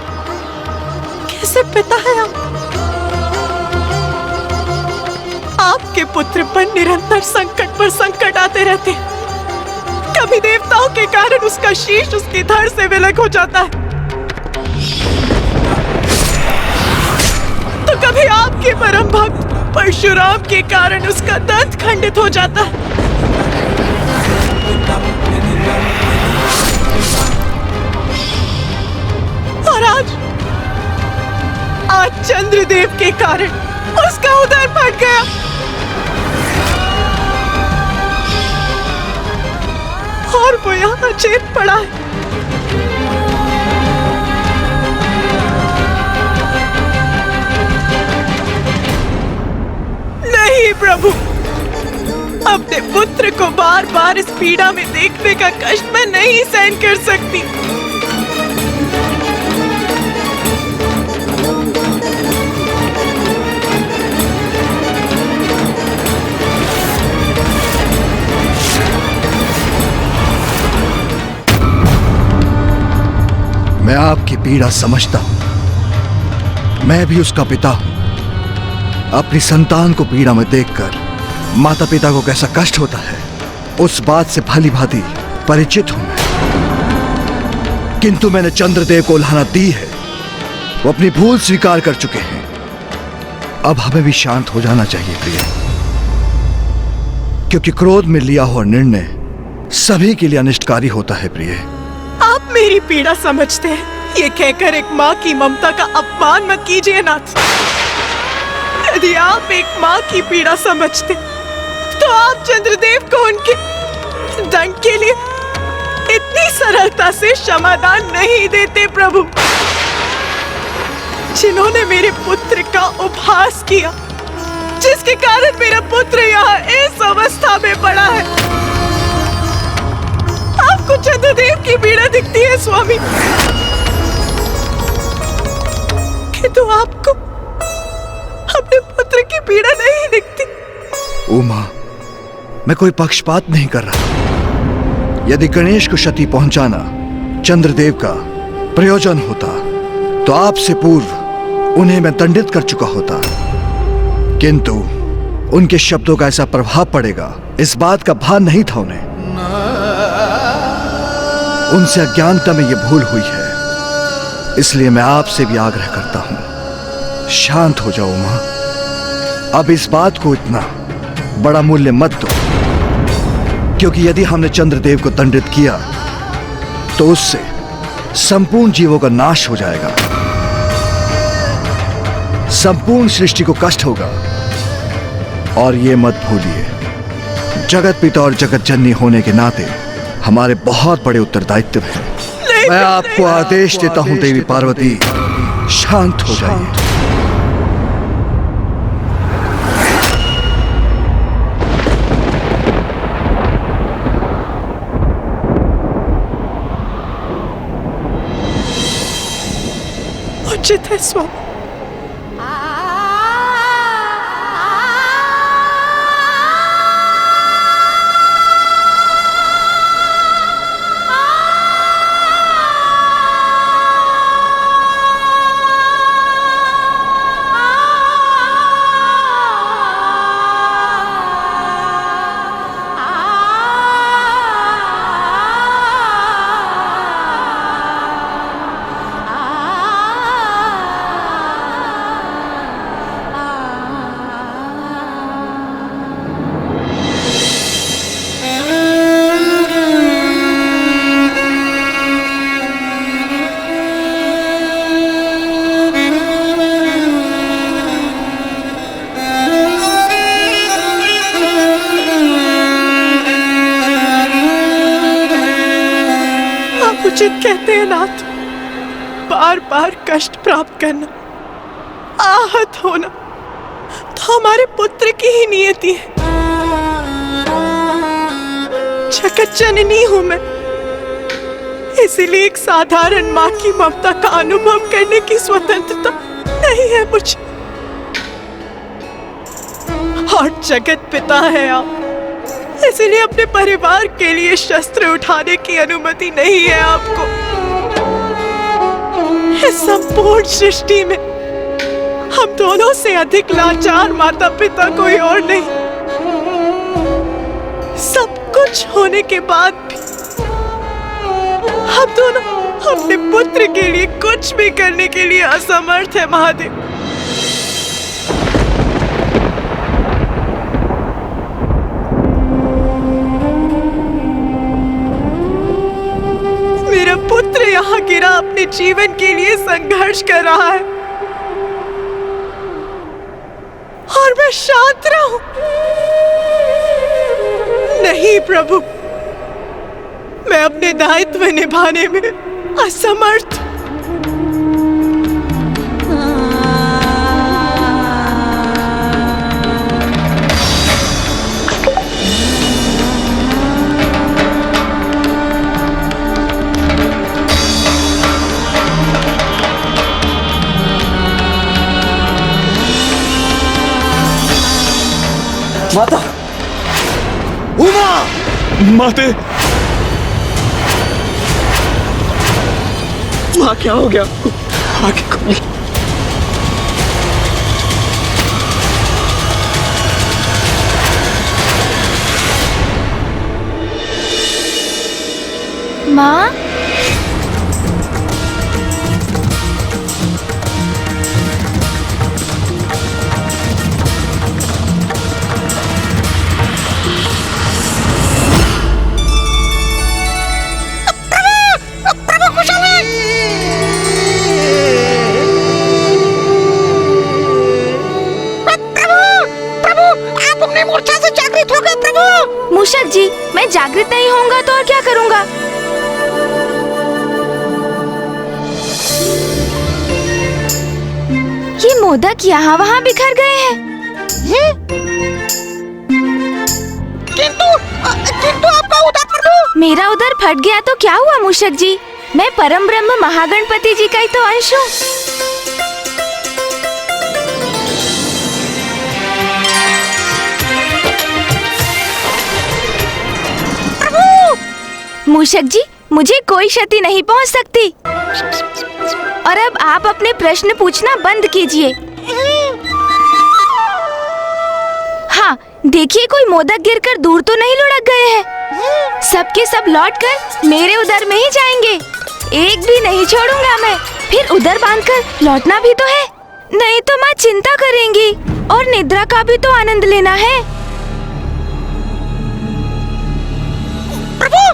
Speaker 2: कैसे पिता है आप? आपके पुत्र पर निरंतर संकट पर संकट आते रहते हैं। कभी देवताओं के कारण उसका शीश उसकी धड़ से विलग हो जाता है, तो कभी आपके परम भक्त परशुराम के कारण उसका दंत खंडित हो जाता है। और आज चंद्रदेव के कारण उसका उदर फट गया। और वो यहाँ चेत पड़ा है। नहीं प्रभु, अपने पुत्र को बार बार इस पीड़ा में देखने का कष्ट मैं नहीं सहन कर सकती।
Speaker 7: मैं आपकी पीड़ा समझता हूं। मैं भी उसका पिता हूं। अपनी संतान को पीड़ा में देखकर माता पिता को कैसा कष्ट होता है, उस बात से भली भांति परिचित हूं मैं। किंतु मैंने चंद्रदेव को उल्हाना दी है, वो अपनी भूल स्वीकार कर चुके हैं। अब हमें भी शांत हो जाना चाहिए प्रिय, क्योंकि क्रोध में लिया हुआ निर्णय सभी के लिए अनिष्टकारी होता है प्रिय।
Speaker 2: आप मेरी पीड़ा समझते हैं, ये कहकर एक माँ की ममता का अपमान मत कीजिए नाथ। यदि आप एक माँ की पीड़ा समझते तो आप चंद्रदेव को उनके दंड के लिए इतनी सरलता से क्षमादान नहीं देते प्रभु। जिन्होंने मेरे पुत्र का उपहास किया, जिसके कारण मेरा पुत्र यहाँ इस अवस्था में पड़ा है, आपको चंद्रदेव की पीड़ा दिखती है स्वामी, किंतु आपको अपने पुत्र की पीड़ा नहीं दिखती।
Speaker 7: उमा, मैं कोई पक्षपात नहीं कर रहा। यदि गणेश को क्षति पहुंचाना चंद्रदेव का प्रयोजन होता तो आपसे पूर्व उन्हें मैं दंडित कर चुका होता, किंतु उनके शब्दों का ऐसा प्रभाव पड़ेगा, इस बात का भान नहीं था उन्हें। उनसे अज्ञानता में यह भूल हुई है, इसलिए मैं आपसे भी आग्रह करता हूं, शांत हो जाओ मां। अब इस बात को इतना बड़ा मूल्य मत दो, क्योंकि यदि हमने चंद्रदेव को दंडित किया तो उससे संपूर्ण जीवों का नाश हो जाएगा, संपूर्ण सृष्टि को कष्ट होगा। और ये मत भूलिए, जगत पिता और जगत जननी होने के नाते हमारे बहुत बड़े उत्तरदायित्व हैं। मैं आपको आदेश देता हूं देवी पार्वती, शांत हो जाइए।
Speaker 2: उचित है स्वामी। उचित कहते हैं नाथ, बार बार कष्ट प्राप्त करना, आहत होना तो हमारे पुत्र की ही नियति है। जगत जननी हूं मैं, इसीलिए एक साधारण मां की ममता का अनुभव करने की स्वतंत्रता नहीं है मुझे। और जगत पिता है आप, इसीलिए अपने परिवार के लिए शस्त्र उठाने की अनुमति नहीं है आपको। इस संपूर्ण सृष्टि में हम दोनों से अधिक लाचार माता पिता कोई और नहीं। सब कुछ होने के बाद भी हम दोनों अपने पुत्र के लिए कुछ भी करने के लिए असमर्थ है महादेव। मेरा पुत्र यहाँ गिरा अपने जीवन के लिए संघर्ष कर रहा है और मैं शांत रहूं? नहीं प्रभु, मैं अपने दायित्व निभाने में असमर्थ।
Speaker 12: माता, उमा,
Speaker 13: माते, माँ क्या हो गया? आगे खोल।
Speaker 4: माँ, मूषक जी, मैं जागृत नहीं होऊंगा तो और क्या करूंगा? ये मोदक यहाँ वहाँ बिखर गए हैं। किंतु आपका उदर प्रभु। मेरा उदर फट गया तो क्या हुआ मूषक जी? मैं परम ब्रह्म महागणपति जी का ही तो अंश हूँ। मूषक जी, मुझे कोई क्षति नहीं पहुंच सकती। और अब आप अपने प्रश्न पूछना बंद कीजिए। हाँ, देखिए कोई मोदक गिरकर दूर तो नहीं लुढ़क गए हैं। सबके सब लौटकर मेरे उदर में ही जाएंगे। एक भी नहीं छोड़ूंगा मैं। फिर उदर बांधकर लौटना भी तो है, नहीं तो माँ चिंता करेंगी और निद्रा का भी तो आनंद लेना है।
Speaker 19: प्रभु,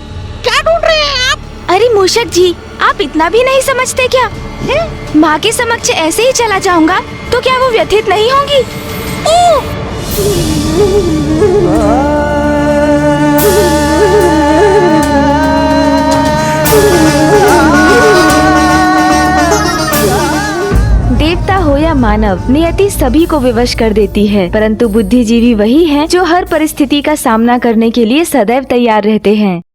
Speaker 19: क्या ढूंढ रहे हैं आप?
Speaker 4: अरे मूषक जी, आप इतना भी नहीं समझते क्या? माँ के समक्ष ऐसे ही चला जाऊंगा तो क्या वो व्यथित नहीं होंगी? देवता हो या मानव, नियति सभी को विवश कर देती है, परंतु बुद्धिजीवी वही है जो हर परिस्थिति का सामना करने के लिए सदैव तैयार रहते हैं।